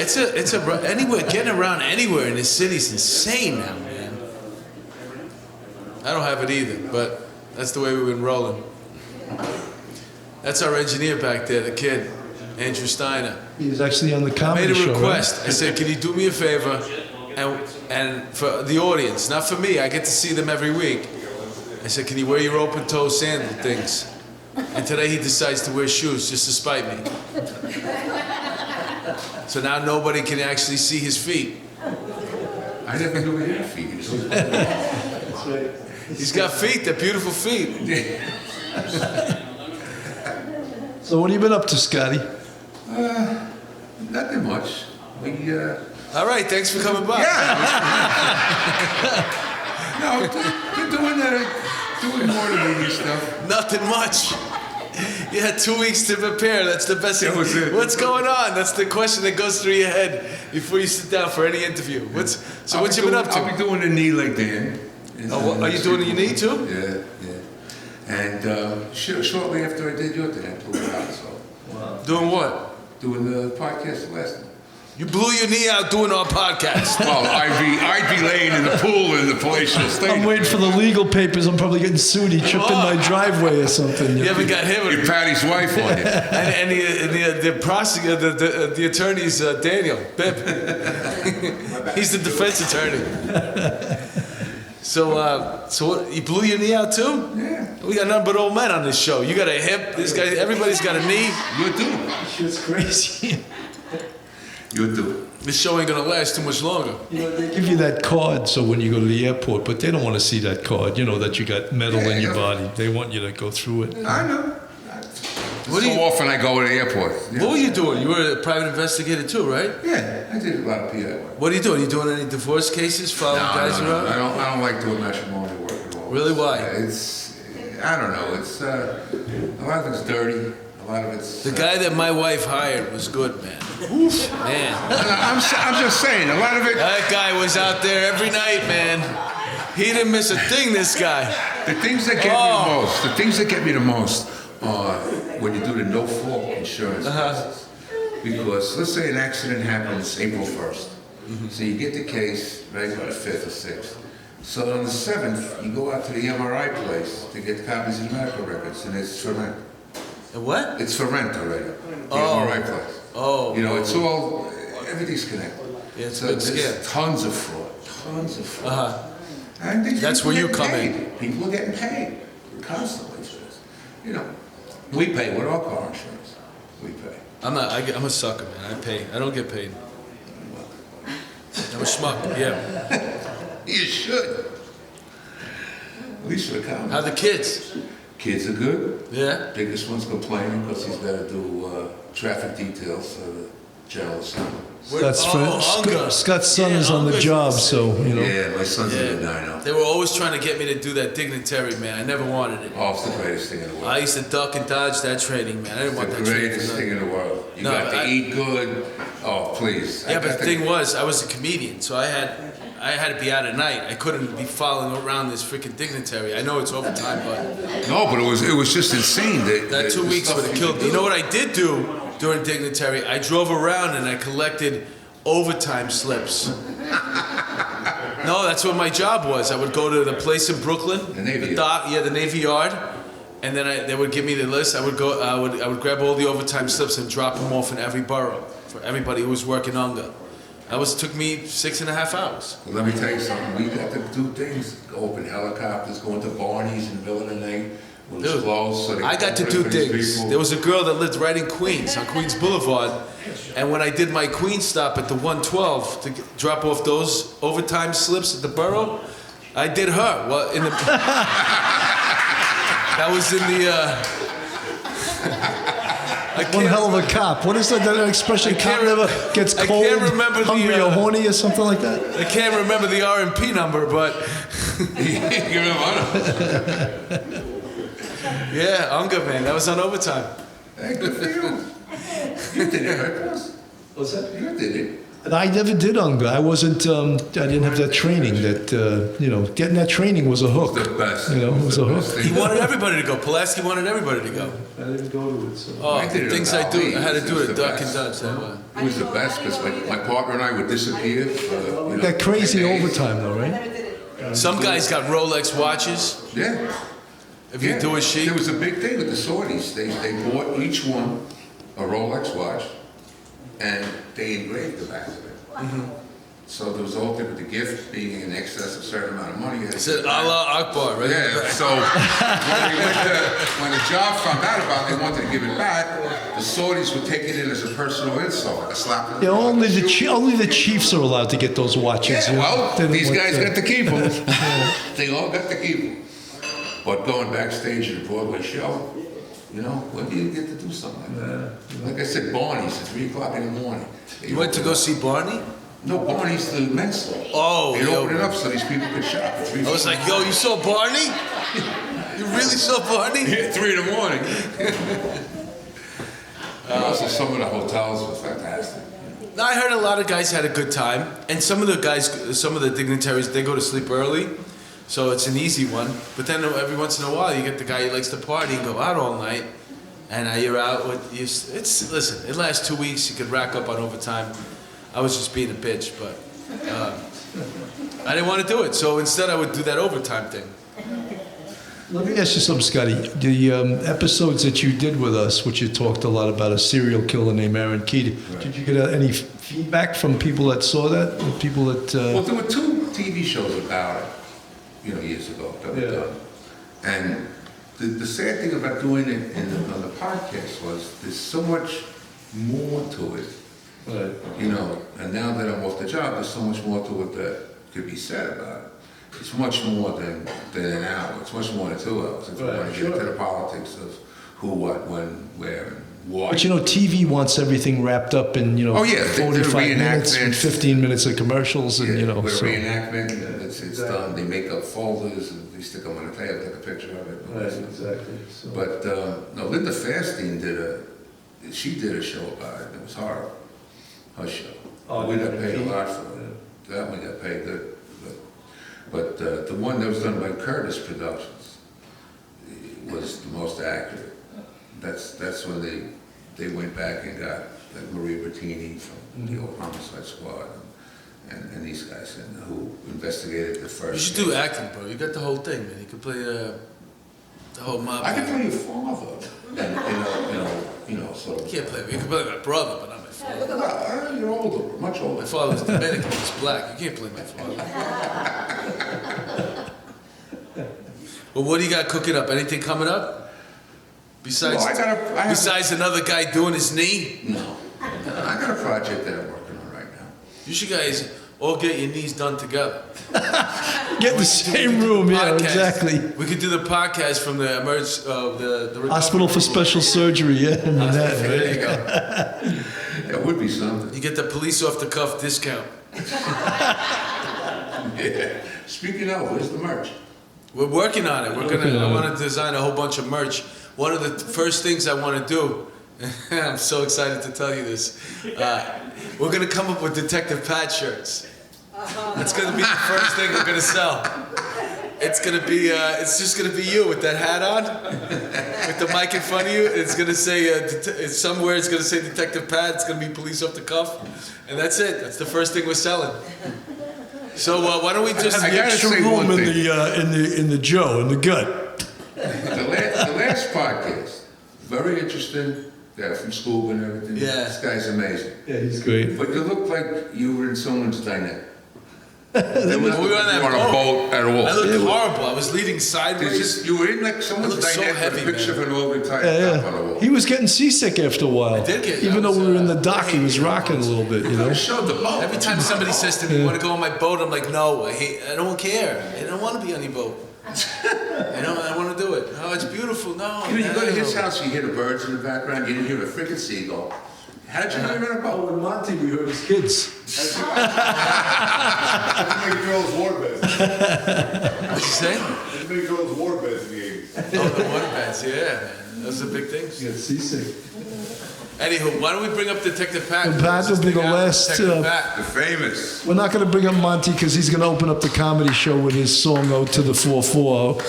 anywhere, getting around anywhere in this city is insane now, man. I don't have it either, but that's the way we've been rolling. That's our engineer back there, the kid, Andrew Steiner. He's actually on the comedy show. I made a request. Right? I said, can you do me a favor? And for the audience, not for me, I get to see them every week. I said, can you wear your open-toe sandal things? And today he decides to wear shoes just to spite me. So now nobody can actually see his feet. I never knew he had feet. That's right. He's got feet, they're beautiful feet. So what have you been up to, Scotty? Nothing much. All right, thanks for coming by. No, doing more than media stuff. Nothing much. You had 2 weeks to prepare. That's the best thing. That was it. What's going on? That's the question that goes through your head before you sit down for any interview. What you been up to? I'll be doing the knee like Dan. Are you doing your knee too? Yeah. And shortly after I did your dad, I pulled it out. So. Wow. Doing what? Doing the podcast last time. You blew your knee out doing our podcast. Well, I'd be laying in the pool in the palatial state. I'm waiting for the legal papers. I'm probably getting sued. He tripped in my driveway or something. You haven't got him. Your Patty's wife on you. And the prosecutor, the attorney's Daniel Bibb. He's the defense attorney. So what, you blew your knee out too? Yeah. We got nothing but old men on this show. You got a hip. This guy, everybody's got a knee. You do. It's crazy. You do. This show ain't gonna last too much longer. You know, they give you that card so when you go to the airport, but they don't want to see that card. You know that you got metal in your body. They want you to go through it. I know. What do So you- often I go to the airport. What were you doing? You were a private investigator too, right? Yeah, I did a lot of PI work. What are you doing? You doing any divorce cases, following guys around? I don't like doing matrimonial work at all. Really? Why? I don't know. It's a lot of it's dirty. A lot of it's. The guy that my wife hired was good, man. Oof, man. I'm just saying. A lot of it. That guy was out there every night, man. He didn't miss a thing, this guy. The things that get me the most. The things that get me the most are when you do the no-fault insurance cases. Because let's say an accident happens April 1st. So you get the case right on the 5th or 6th. So on the 7th, you go out to the MRI place to get copies of the medical records, and it's for rent. What? It's for rent already. The Oh. MRI place. Oh. You know, it's all, everything's connected. Yeah, it's a So big there's scam. tons of fraud. Tons of fraud. Uh-huh. And these That's people where you get come paid. in. People are getting paid constantly for this. You know, we pay with our car insurance. We pay. I'm a sucker, man. I pay. I don't get paid. I'm a schmuck, yeah. You should. At least for the county. How the kids? Kids are good. Yeah? Biggest one's complaining because he's got to do traffic details for the general assembly. Scott's friend, Unger. Scott's son Yeah, is on the Unger's- job, so you know. Yeah, my son's in the Yeah. dyno. They were always trying to get me to do that dignitary, man. I never wanted it. Oh, it's the greatest thing in the world. I used to duck and dodge that training, man. I didn't want The that training. greatest for thing nothing. in the world. You No, got to I- eat good. Oh, please. Yeah, but the thing was, I was a comedian, so I had to be out at night. I couldn't be following around this freaking dignitary. I know it's overtime, but No, but it was just insane. that 2 weeks would have killed me. You know what I did do during dignitary? I drove around and I collected overtime slips. No, that's what my job was. I would go to the place in Brooklyn, The Navy Yard. dock, yeah, the Navy Yard, and then they would give me the list. I would go, I would grab all the overtime slips and drop them off in every borough for everybody who was working under. Took me 6.5 hours. Well, let me tell you something. We got to do things. Go up in helicopters, go into Barney's in the middle of the night. When it's Dude, closed, so they I got to can do for these things. people. There was a girl that lived right in Queens, on Queens Boulevard, and when I did my Queens stop at the 112 to drop off those overtime slips at the borough, I did her. Well, in the that was in the. I One can't- hell of a cop. What is that expression? I Cop can't never re- gets I cold, can't remember the, hungry or horny or something like that. I can't remember the R&P number, but Give him honor. yeah, Unger, man, that was on overtime. Hey, good for you. You did it, right, boss? What's that? You did it. And I never did Unger. I wasn't. I didn't have that training. That getting that training was a hook. The best. You know, it was a hook. He wanted everybody to go. Pulaski wanted everybody to go. I didn't go to it. So. Oh, I did the it things in I do, I had to Ali. do It it was at the duck and best. dodge that way. It was the best because my partner and I would disappear for, That crazy 10 days. overtime, though, right? Some guys got Rolex watches. Yeah. If you do a sheet, There was a big thing with the sorties. They bought each one a Rolex watch, and they engraved the back of it. So there was a whole thing with the gift being in excess of a certain amount of money. You had to it said give it back. Allah Akbar, right? Yeah, so when the job found out about it, they wanted to give it back, the sorties were taking it as a personal insult, like a slap in the Yeah, only the shoe. only the chiefs are allowed to get those watches. Yeah, well, They don't these want guys the- got to keep them. They all got to keep them. But going backstage at a Broadway show, you know, when do you get to do something like that? Like I said, Barney's at 3 o'clock in the morning. They You went to open go up- see Barney? No, Barney's the men's store. Oh, They yo. opened it up so these people could shop at 3 I was like, yo, you saw Barney? You really saw Barney? Yeah, 3 in the morning. And also, some of the hotels were fantastic. No, I heard a lot of guys had a good time, and some of the guys, some of the dignitaries, they go to sleep early, so it's an easy one. But then every once in a while, you get the guy who likes to party and go out all night, and you're out with you. Listen, it lasts 2 weeks. You could rack up on overtime. I was just being a bitch, but I didn't want to do it. So instead, I would do that overtime thing. Let me ask you something, Scotty. The episodes that you did with us, which you talked a lot about a serial killer named Aaron Key, did you get any feedback from people that saw that? The people that... Well, there were 2 TV shows about it, years ago that were done. And the sad thing about doing it on the podcast was there's so much more to it. Right. And now that I'm off the job, there's so much more to it that could be said about it. It's much more than an hour. It's much more than 2 hours. If you want to get into the politics of who, what, when, where, and why. But TV wants everything wrapped up in 45 minutes and 15 minutes of commercials and with so. reenactment, and it's done. They make up folders and they stick them on a table, take a picture of it. Right, exactly. So. But no, Linda Fairstein did a show about it. It was horrible. Her show. Oh, We got paid a lot for it. That one got paid good. But the one that was done by Curtis Productions was the most accurate. That's when they went back and got like Marie Bertini from the old Homicide Squad and these guys who investigated the first. You should do acting, bro. You got the whole thing, man. You could play the whole mob. I can play your father. So. You can't play me. You can play my brother, but not my father. You're older, much older. My father's Dominican. He's black. You can't play my father. Well, what do you got cooking up? Anything coming up? Besides, besides another guy doing his knee? No. I got a project that I'm working on right now. You should guys all get your knees done together. Get the same room, yeah, exactly. We could do the podcast from the the Hospital for Special Surgery, yeah. There you go. That would be something. You get the police off the cuff discount. Yeah. Speaking of, where's the merch? We're working on it. I want to design a whole bunch of merch. One of the first things I want to do, I'm so excited to tell you this, we're going to come up with Detective Pat shirts. That's going to be the first thing we're going to sell. It's going to be, it's just going to be you with that hat on, with the mic in front of you. It's going to say, somewhere it's going to say Detective Pat. It's going to be police off the cuff. And that's it. That's the first thing we're selling. So why don't we just I gotta extra say room one in thing. the Joe, in the gut. The last podcast, very interesting. Guy from school and everything. Yeah. This guy's amazing. Yeah, he's great. But you look like you were in someone's diner. we were on that on a boat at all. I looked horrible. I was leaning sideways. You were in like someone's I look so diner heavy, with a picture man. of an old retired cop on a wall. He was getting seasick after a while. I did get- Even I though was, we were in the dock, he was rocking a little bit, I showed the boat. Every time somebody says to me, "You want to go on my boat?" I'm like, "No, I don't care. I don't want to be on your boat. I want to do it. Oh, it's beautiful. No, You go to his no." house, you hear the birds in the background, you didn't hear a freaking seagull. How did you know you were in a boat? with Monty, we heard his kids. That's big girls' war beds. What'd you say? That's big girls' war beds in the 80s. Oh, the water beds. Yeah, man. Those are big things. He got seasick. Anywho, why don't we bring up Detective Pat? And Pat will be the last, Detective Pat. The famous. We're not going to bring up Monty because he's going to open up the comedy show with his song "Ode to the 4-4."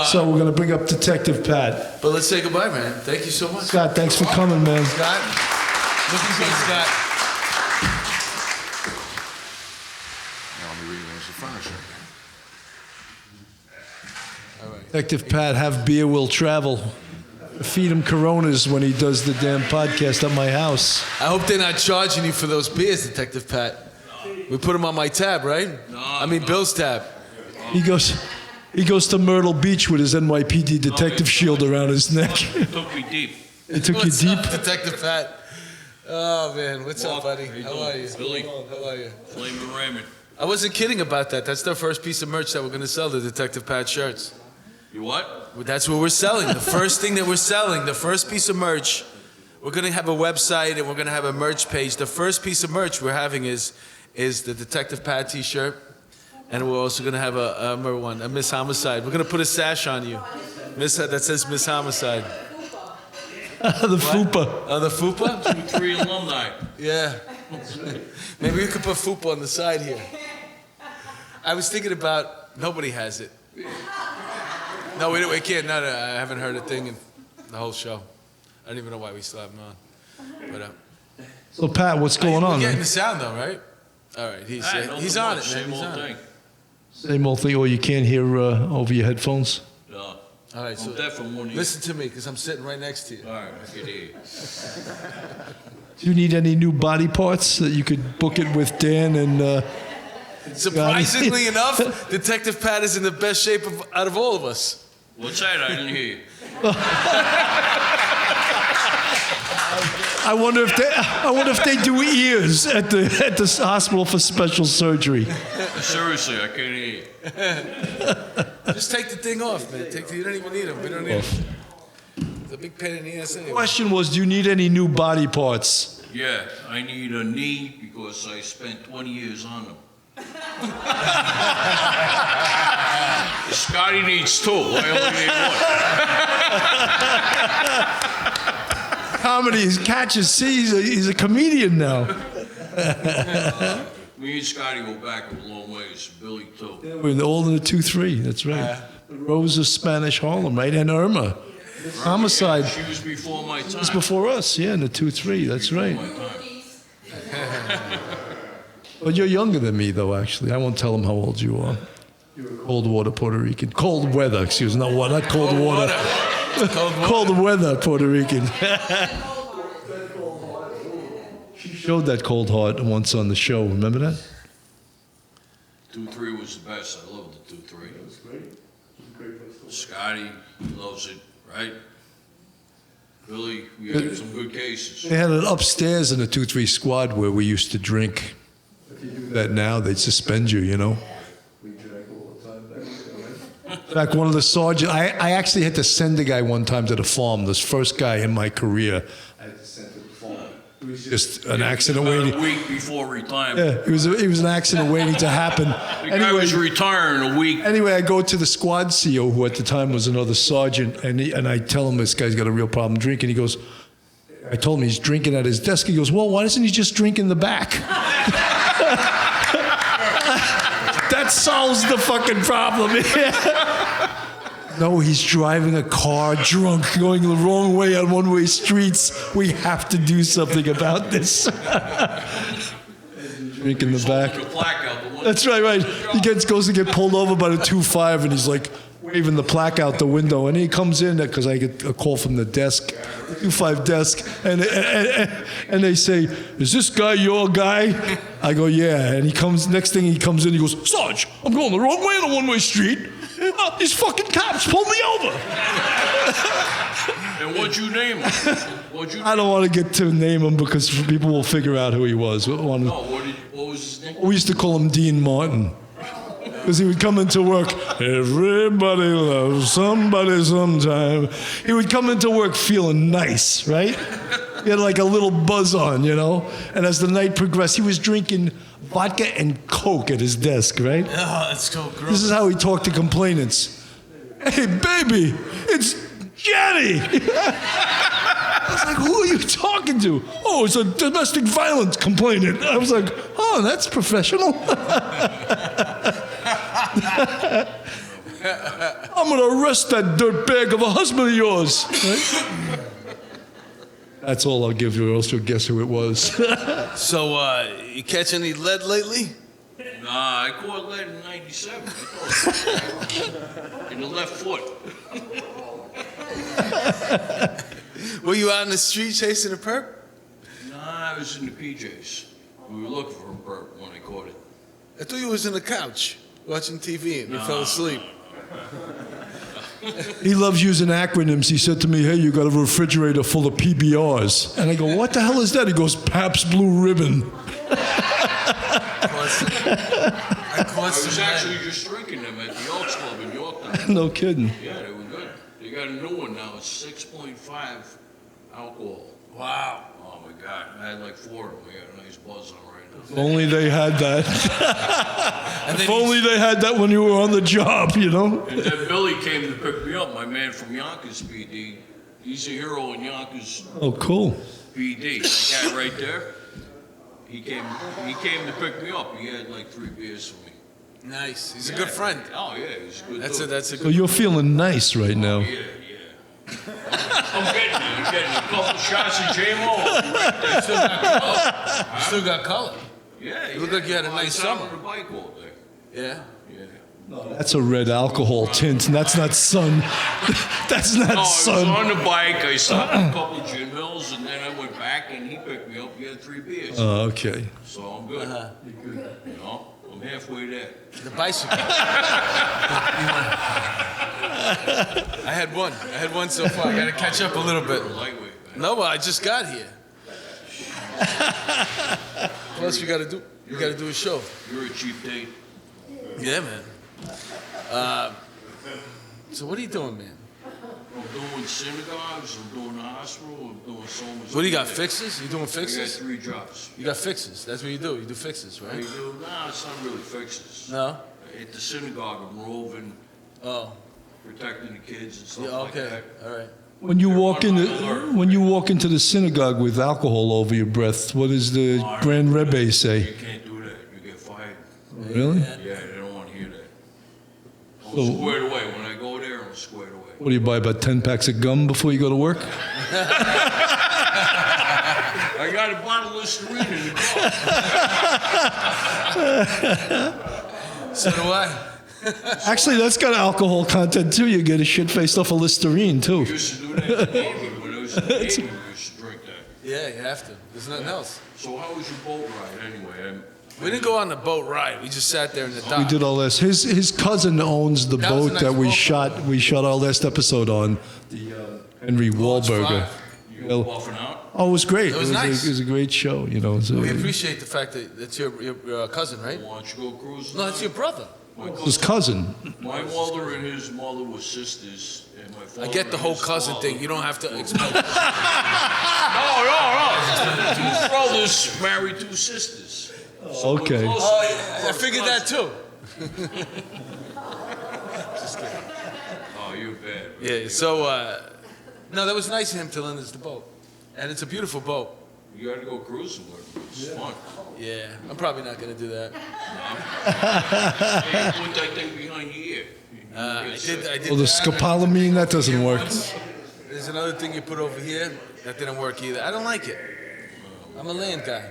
So we're going to bring up Detective Pat. But let's say goodbye, man. Thank you so much. Scott, thanks for coming, man. Scott. Looking good, Scott. Now let me rearrange the furniture. Detective Pat, have beer, will travel. Feed him Coronas when he does the damn podcast at my house. I hope they're not charging you for those beers, Detective Pat. We put them on my tab, right? I mean, Bill's tab. He goes to Myrtle Beach with his NYPD detective shield around his neck. Took me deep. It took What's you deep. up, Detective Pat? Oh, man. What's up, buddy? How are you? Billy. How are you? Flamin' Raymond. I wasn't kidding about that. That's the first piece of merch that we're going to sell, the Detective Pat shirts. You what? That's what we're selling. The first thing that we're selling, the first piece of merch, we're going to have a website and we're going to have a merch page. The first piece of merch we're having is the Detective Pat t-shirt. And we're also going to have a Miss Homicide. We're going to put a sash on you. That says Miss Homicide. The FUPA. Oh, the FUPA? 2-3 alumni. Yeah. Maybe we could put FUPA on the side here. I was thinking about, nobody has it. No, we can't. No, I haven't heard a thing in the whole show. I don't even know why we still have him on. But So Pat, what's going on, We're getting man? the sound though, right? All right, he's on it, man. He's on it. Same old thing. Oh, you can't hear over your headphones? No. All right, so I'm deaf from one ear. listen to me, because I'm sitting right next to you. All right, I can hear you. Do you need any new body parts that you could book it with Dan and? Surprisingly enough, Detective Pat is in the best shape out of all of us. What's that? I didn't hear you. I wonder if they do ears at the hospital for special surgery. Seriously, I can't hear you. Just take the thing off, man. You don't even need them. We don't need them. It's a big pain in the ass anyway. Question was, do you need any new body parts? Yeah, I need a knee because I spent 20 years on them. Scotty needs two. I only need one. Comedy catches. See, he's a comedian now. Me and Scotty go back a long ways. Billy too. We're all in the 2-3. That's right. Rose of Spanish Harlem, right? And Irma. Homicide. She was before my time. It's before us, yeah, in the 2-3. That's right. My time. But you're younger than me, though. Actually, I won't tell them how old you are. You're a cold water Puerto Rican. Cold weather, excuse me. Not cold water. Cold weather Puerto Rican. She showed that cold heart once on the show. Remember that? 2-3 was the best. I loved the 2-3. It was great. Scotty loves it, right? Billy, we had some good cases. They had it upstairs in the 2-3 squad where we used to drink. If you do that now, they'd suspend you, you know? We drank all the time back then. In fact, one of the sergeants, I actually had to send a guy one time to the farm, this first guy in my career. I had to send to the farm. It was just an accident About waiting. a week before retirement. Yeah, it was an accident waiting to happen. The guy was retiring a week. Anyway, I go to the squad CO, who at the time was another sergeant, and I tell him this guy's got a real problem drinking. He goes, I told him he's drinking at his desk. He goes, well, why doesn't he just drink in the back? That solves the fucking problem. No, he's driving a car drunk, going the wrong way on one-way streets. We have to do something about this. Drink in the back. The plaque out the window. That's right. He goes to get pulled over by the 2-5, and he's like waving the plaque out the window. And he comes in because I get a call from the desk, the 2-5 desk, and they say, "Is this guy your guy?" I go, "Yeah." And next thing he comes in, he goes, "Sarge, I'm going the wrong way on a one-way street. These fucking cops pulled me over." And what'd you name him? I don't want to get to name him because people will figure out who he was. No, what was his name? We used to call him Dean Martin. Because he would come into work, everybody loves somebody sometime. He would come into work feeling nice, right? He had like a little buzz on, you know? And as the night progressed, he was drinking vodka and Coke at his desk, right? Oh, that's so gross. This is how he talked to complainants. "Hey, baby, it's Jenny." I was like, "Who are you talking to?" "Oh, it's a domestic violence complainant." I was like, "Oh, that's professional." "I'm going to arrest that dirtbag of a husband of yours." Right? That's all I'll give you, or else you'll guess who it was. So, you catch any lead lately? Nah, I caught lead in 97. In the left foot. Were you out in the street chasing a perp? Nah, I was in the PJs. We were looking for a burp when I caught it. I thought you was on the couch watching TV and you fell asleep. He loves using acronyms. He said to me, "Hey, you got a refrigerator full of PBRs." And I go, "What the hell is that?" He goes, "Pabst Blue Ribbon." I I was actually just drinking them at the Elks Club in Yorktown. No kidding. Yeah, they were good. They got a new one now. It's 6.5 alcohol. Wow. Oh my God. I had like 4 of them. I got a nice buzz on right now. If only they had that. And If then only they had that when you were on the job, you know? And then Billy came to pick me up, my man from Yonkers PD. He's a hero in Yonkers Oh, cool. PD. That guy right there. He came to pick me up. He had like 3 beers for me. nice. He's a good friend. Oh yeah, he's a good That's dude. a So good. you're feeling nice right now. Yeah. I'm getting a couple shots of JMO. You still got color. You still got color. Yeah, You look like you had a nice I was out summer. on the bike all day. Yeah. Yeah. That's a red alcohol tint, and that's not sun. That's not No, I was sun. on the bike. I stopped at a couple of gin mills, and then I went back, and he picked me up. He had 3 beers. Oh, okay. So I'm good. You know, I'm halfway there. The bicycle. I had one so far. I got to catch up a little bit. Lightweight, man. No, but I just got here. Plus, we got to do a show. You're a cheap date. Yeah, man. So what are you doing, man? I'm doing synagogues. I'm doing the hospital. I'm doing so much. What do you got? Fixes? You doing I got fixes? 3 jobs. You got fixes. That's what you do. You do fixes, I right? do. Nah, it's not really fixes. No. At the synagogue, I'm roving, Oh. protecting the kids and stuff Yeah. like Okay. that. All right. When you walk into the synagogue with alcohol over your breath, what does the Grand Rebbe say? You can't do that. You get fired. Really? Yeah, they don't want to hear that. I'm So- squared away. When I go there, I'm squared away. What do you buy, about 10 packs of gum before you go to work? I got a bottle of Listerine in the car. So do I. Actually, that's got alcohol content too. You get a shit-faced off of Listerine too. We used to do that in the Navy. When I was in the Navy, we used to drink that. Yeah, you have to. There's nothing else. So how was your boat ride anyway? We didn't go on the boat ride. We just sat there in the dock. We did all this. His cousin owns the That was a boat nice that we boat. shot. We shot our last episode on. The Henry Wahlberger. You were buffing out? Oh, it was great. It was nice. It was a great show. You know. So We appreciate the fact that it's your cousin, right? Why don't you go cruising? No, it's your brother. his cousin. My mother and his mother were sisters, and my father I get the and whole his cousin father- thing. You don't have to explain. No. 2 brothers married 2 sisters. Okay. I figured that too. Oh, you're bad. Yeah. So no, that was nice of him to lend us the boat, and it's a beautiful boat. You gotta go cruising with them. It's fun. Yeah, I'm probably not gonna do that. Hey, put that thing behind your ear. I did. Well, the that. scopolamine, that doesn't work. There's another thing you put over here that didn't work either. I don't like it. I'm a land guy.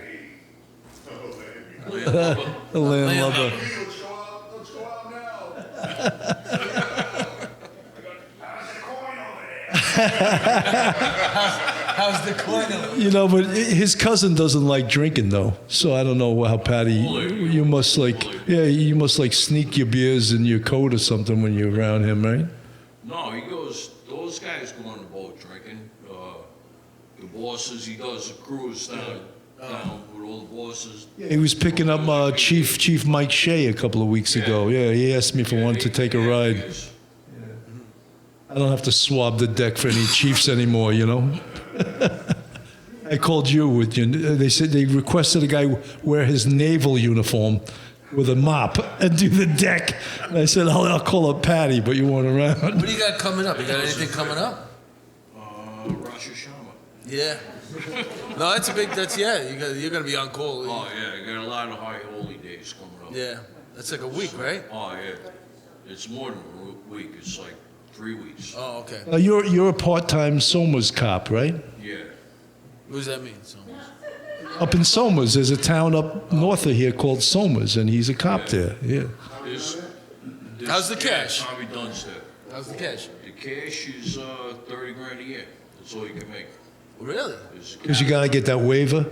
The landlubber. Let's go out now. How's the coin? You know, but his cousin doesn't like drinking though. So I don't know how Patty. You must like, yeah, you must like sneak your beers in your coat or something when you're around him, right? No, he goes, those guys go on the boat drinking. The bosses, he does a cruise down with all the bosses. He was picking up Chief Mike Shea a couple of weeks ago. Yeah, he asked me if I wanted to take a ride. I don't have to swab the deck for any Chiefs anymore, you know. I called you with you. They said they requested a guy wear his naval uniform with a mop and do the deck. And I said, I'll call up Patty, but you weren't around. What do you got coming up? You got anything coming up? Rosh Hashanah. Yeah. No, that's a big. Yeah. You're gonna be on call. Oh, yeah, I got a lot of high holy days coming up. Yeah. That's like a week, right? Oh, yeah. It's more than a week. It's like 3 weeks. Oh, okay. You're a part-time Somers cop, right? Yeah. What does that mean? So, Up in Somers, there's a town up north of here called Somers, and he's a cop there. Yeah. This How's the cash? Tommy Dunn's there. how's the cash? The cash is 30 grand a year. That's all you can make. Really? Because you got to get that waiver.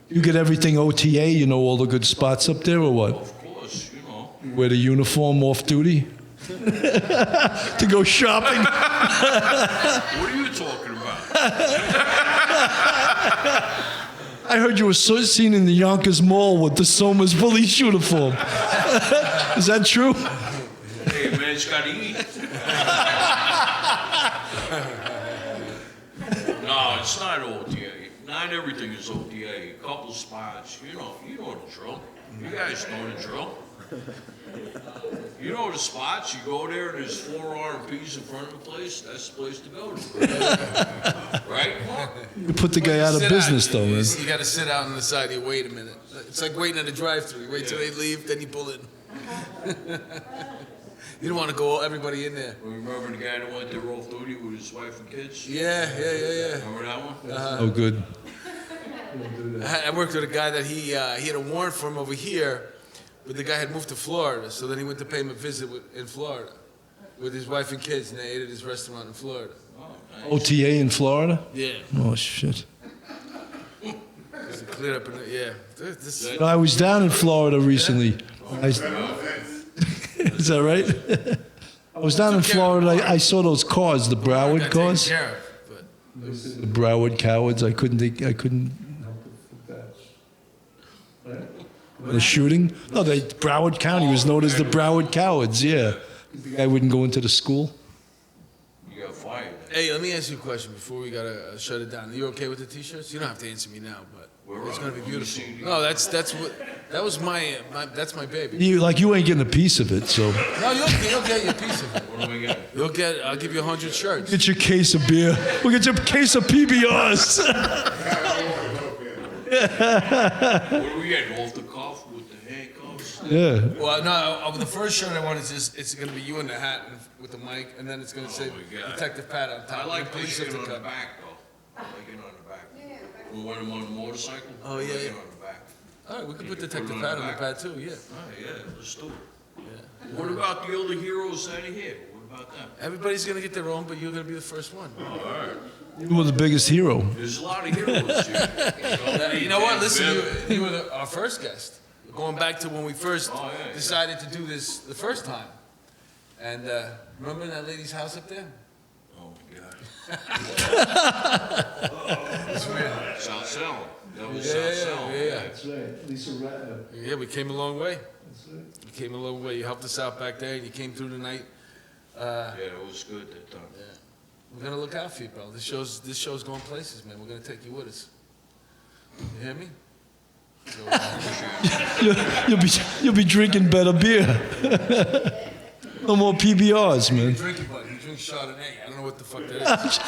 You get everything OTA, you know all the good spots up there, or what? Of course, you know. Wear the uniform off duty? To go shopping? What are you talking about? I heard you were seen in the Yonkers Mall with the Somers police uniform. Is that true? Hey, man, it's got to eat. No, it's not OTA. Not everything is OTA. A couple spots, you know the drill. You guys know the drill. You know the spots. You go there and there's 4 RMPs in front of the place. That's the place to go to. Right? You put the guy out of Sit business, out. though, man. You got to sit out on the side. You wait a minute. It's like waiting at a drive-thru. You wait till they leave, then you pull in. didn't want to go everybody in there. Remember the guy that went there off duty with his wife and kids? Yeah. Remember that one? Oh, good. I worked with a guy that he had a warrant for him over here, but the guy had moved to Florida, so then he went to pay him a visit in Florida with his wife and kids, and they ate at his restaurant in Florida. OTA in Florida? Yeah. Oh, shit. Cleared up yeah. I was down in Florida recently. Is that right? I was down in Florida. I saw those cars, the Broward cars. The Broward cowards. I couldn't. The shooting? No, Broward County was known as the Broward Cowards. Yeah, the guy wouldn't go into the school. You got fired. Hey, let me ask you a question before we gotta shut it down. Are you okay with the t-shirts? You don't have to answer me now, but it's gonna be beautiful. No, that's my baby. You ain't getting a piece of it, so. No, you'll get your piece of it. What do we get? I'll give you 100 shirts. Get your case of beer. We'll get your case of PBRs. What do we get? Off the cuff with the handcuffs? Yeah. Well, no, the first shirt I want is it's going to be you in the hat with the mic, and then it's going to say my God. Detective Pat on top. I like and putting police it at the on the cup. back, though. I like it on the back. When I'm on the motorcycle, Oh, I like yeah. it on the back. All right, we can put You Detective put it Pat on on the the back? pad too, yeah. Oh, yeah, let's do it. What about the other heroes standing here? What about them? Everybody's going to get their own, but you're going to be the first one. All right. You were the biggest hero. There's a lot of heroes here. You know what? Listen, Bibb. you were our first guest. Going back to when we first yeah. decided to do this the first time. And remember that lady's house up there? Oh, my God. It's weird. South Salem. That was Yeah, South yeah, Salem. yeah. That's right. Lisa Ratner. Yeah, we came a long way. You came a long way. You helped us out back there, and you came through the night. Yeah, it was good that time. We're gonna look out for you, bro. This show's going places, man. We're gonna take you with us. You hear me? You'll be drinking better beer. No more PBRs, man. Drink it, buddy. You drink Chardonnay. I don't know what the fuck that is.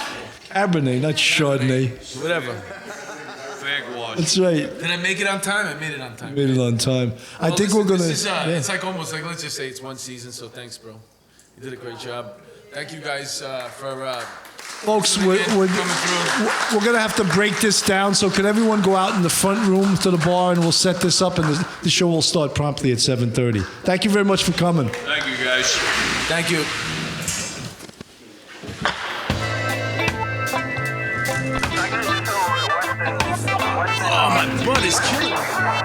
Cabernet, not Chardonnay. Whatever. Fag wash. That's right. Did I make it on time? I made it on time. Made it on time. I Well, think listen, we're gonna. This is, yeah. It's like almost like, let's just say it's one season. So thanks, bro. You did a great job. Thank you guys for. Folks, coming we're through. going to have to break this down. So could everyone go out in the front room to the bar, and we'll set this up, and the show will start promptly at 7:30. Thank you very much for coming. Thank you, guys. Thank you. Oh, my butt is killing me.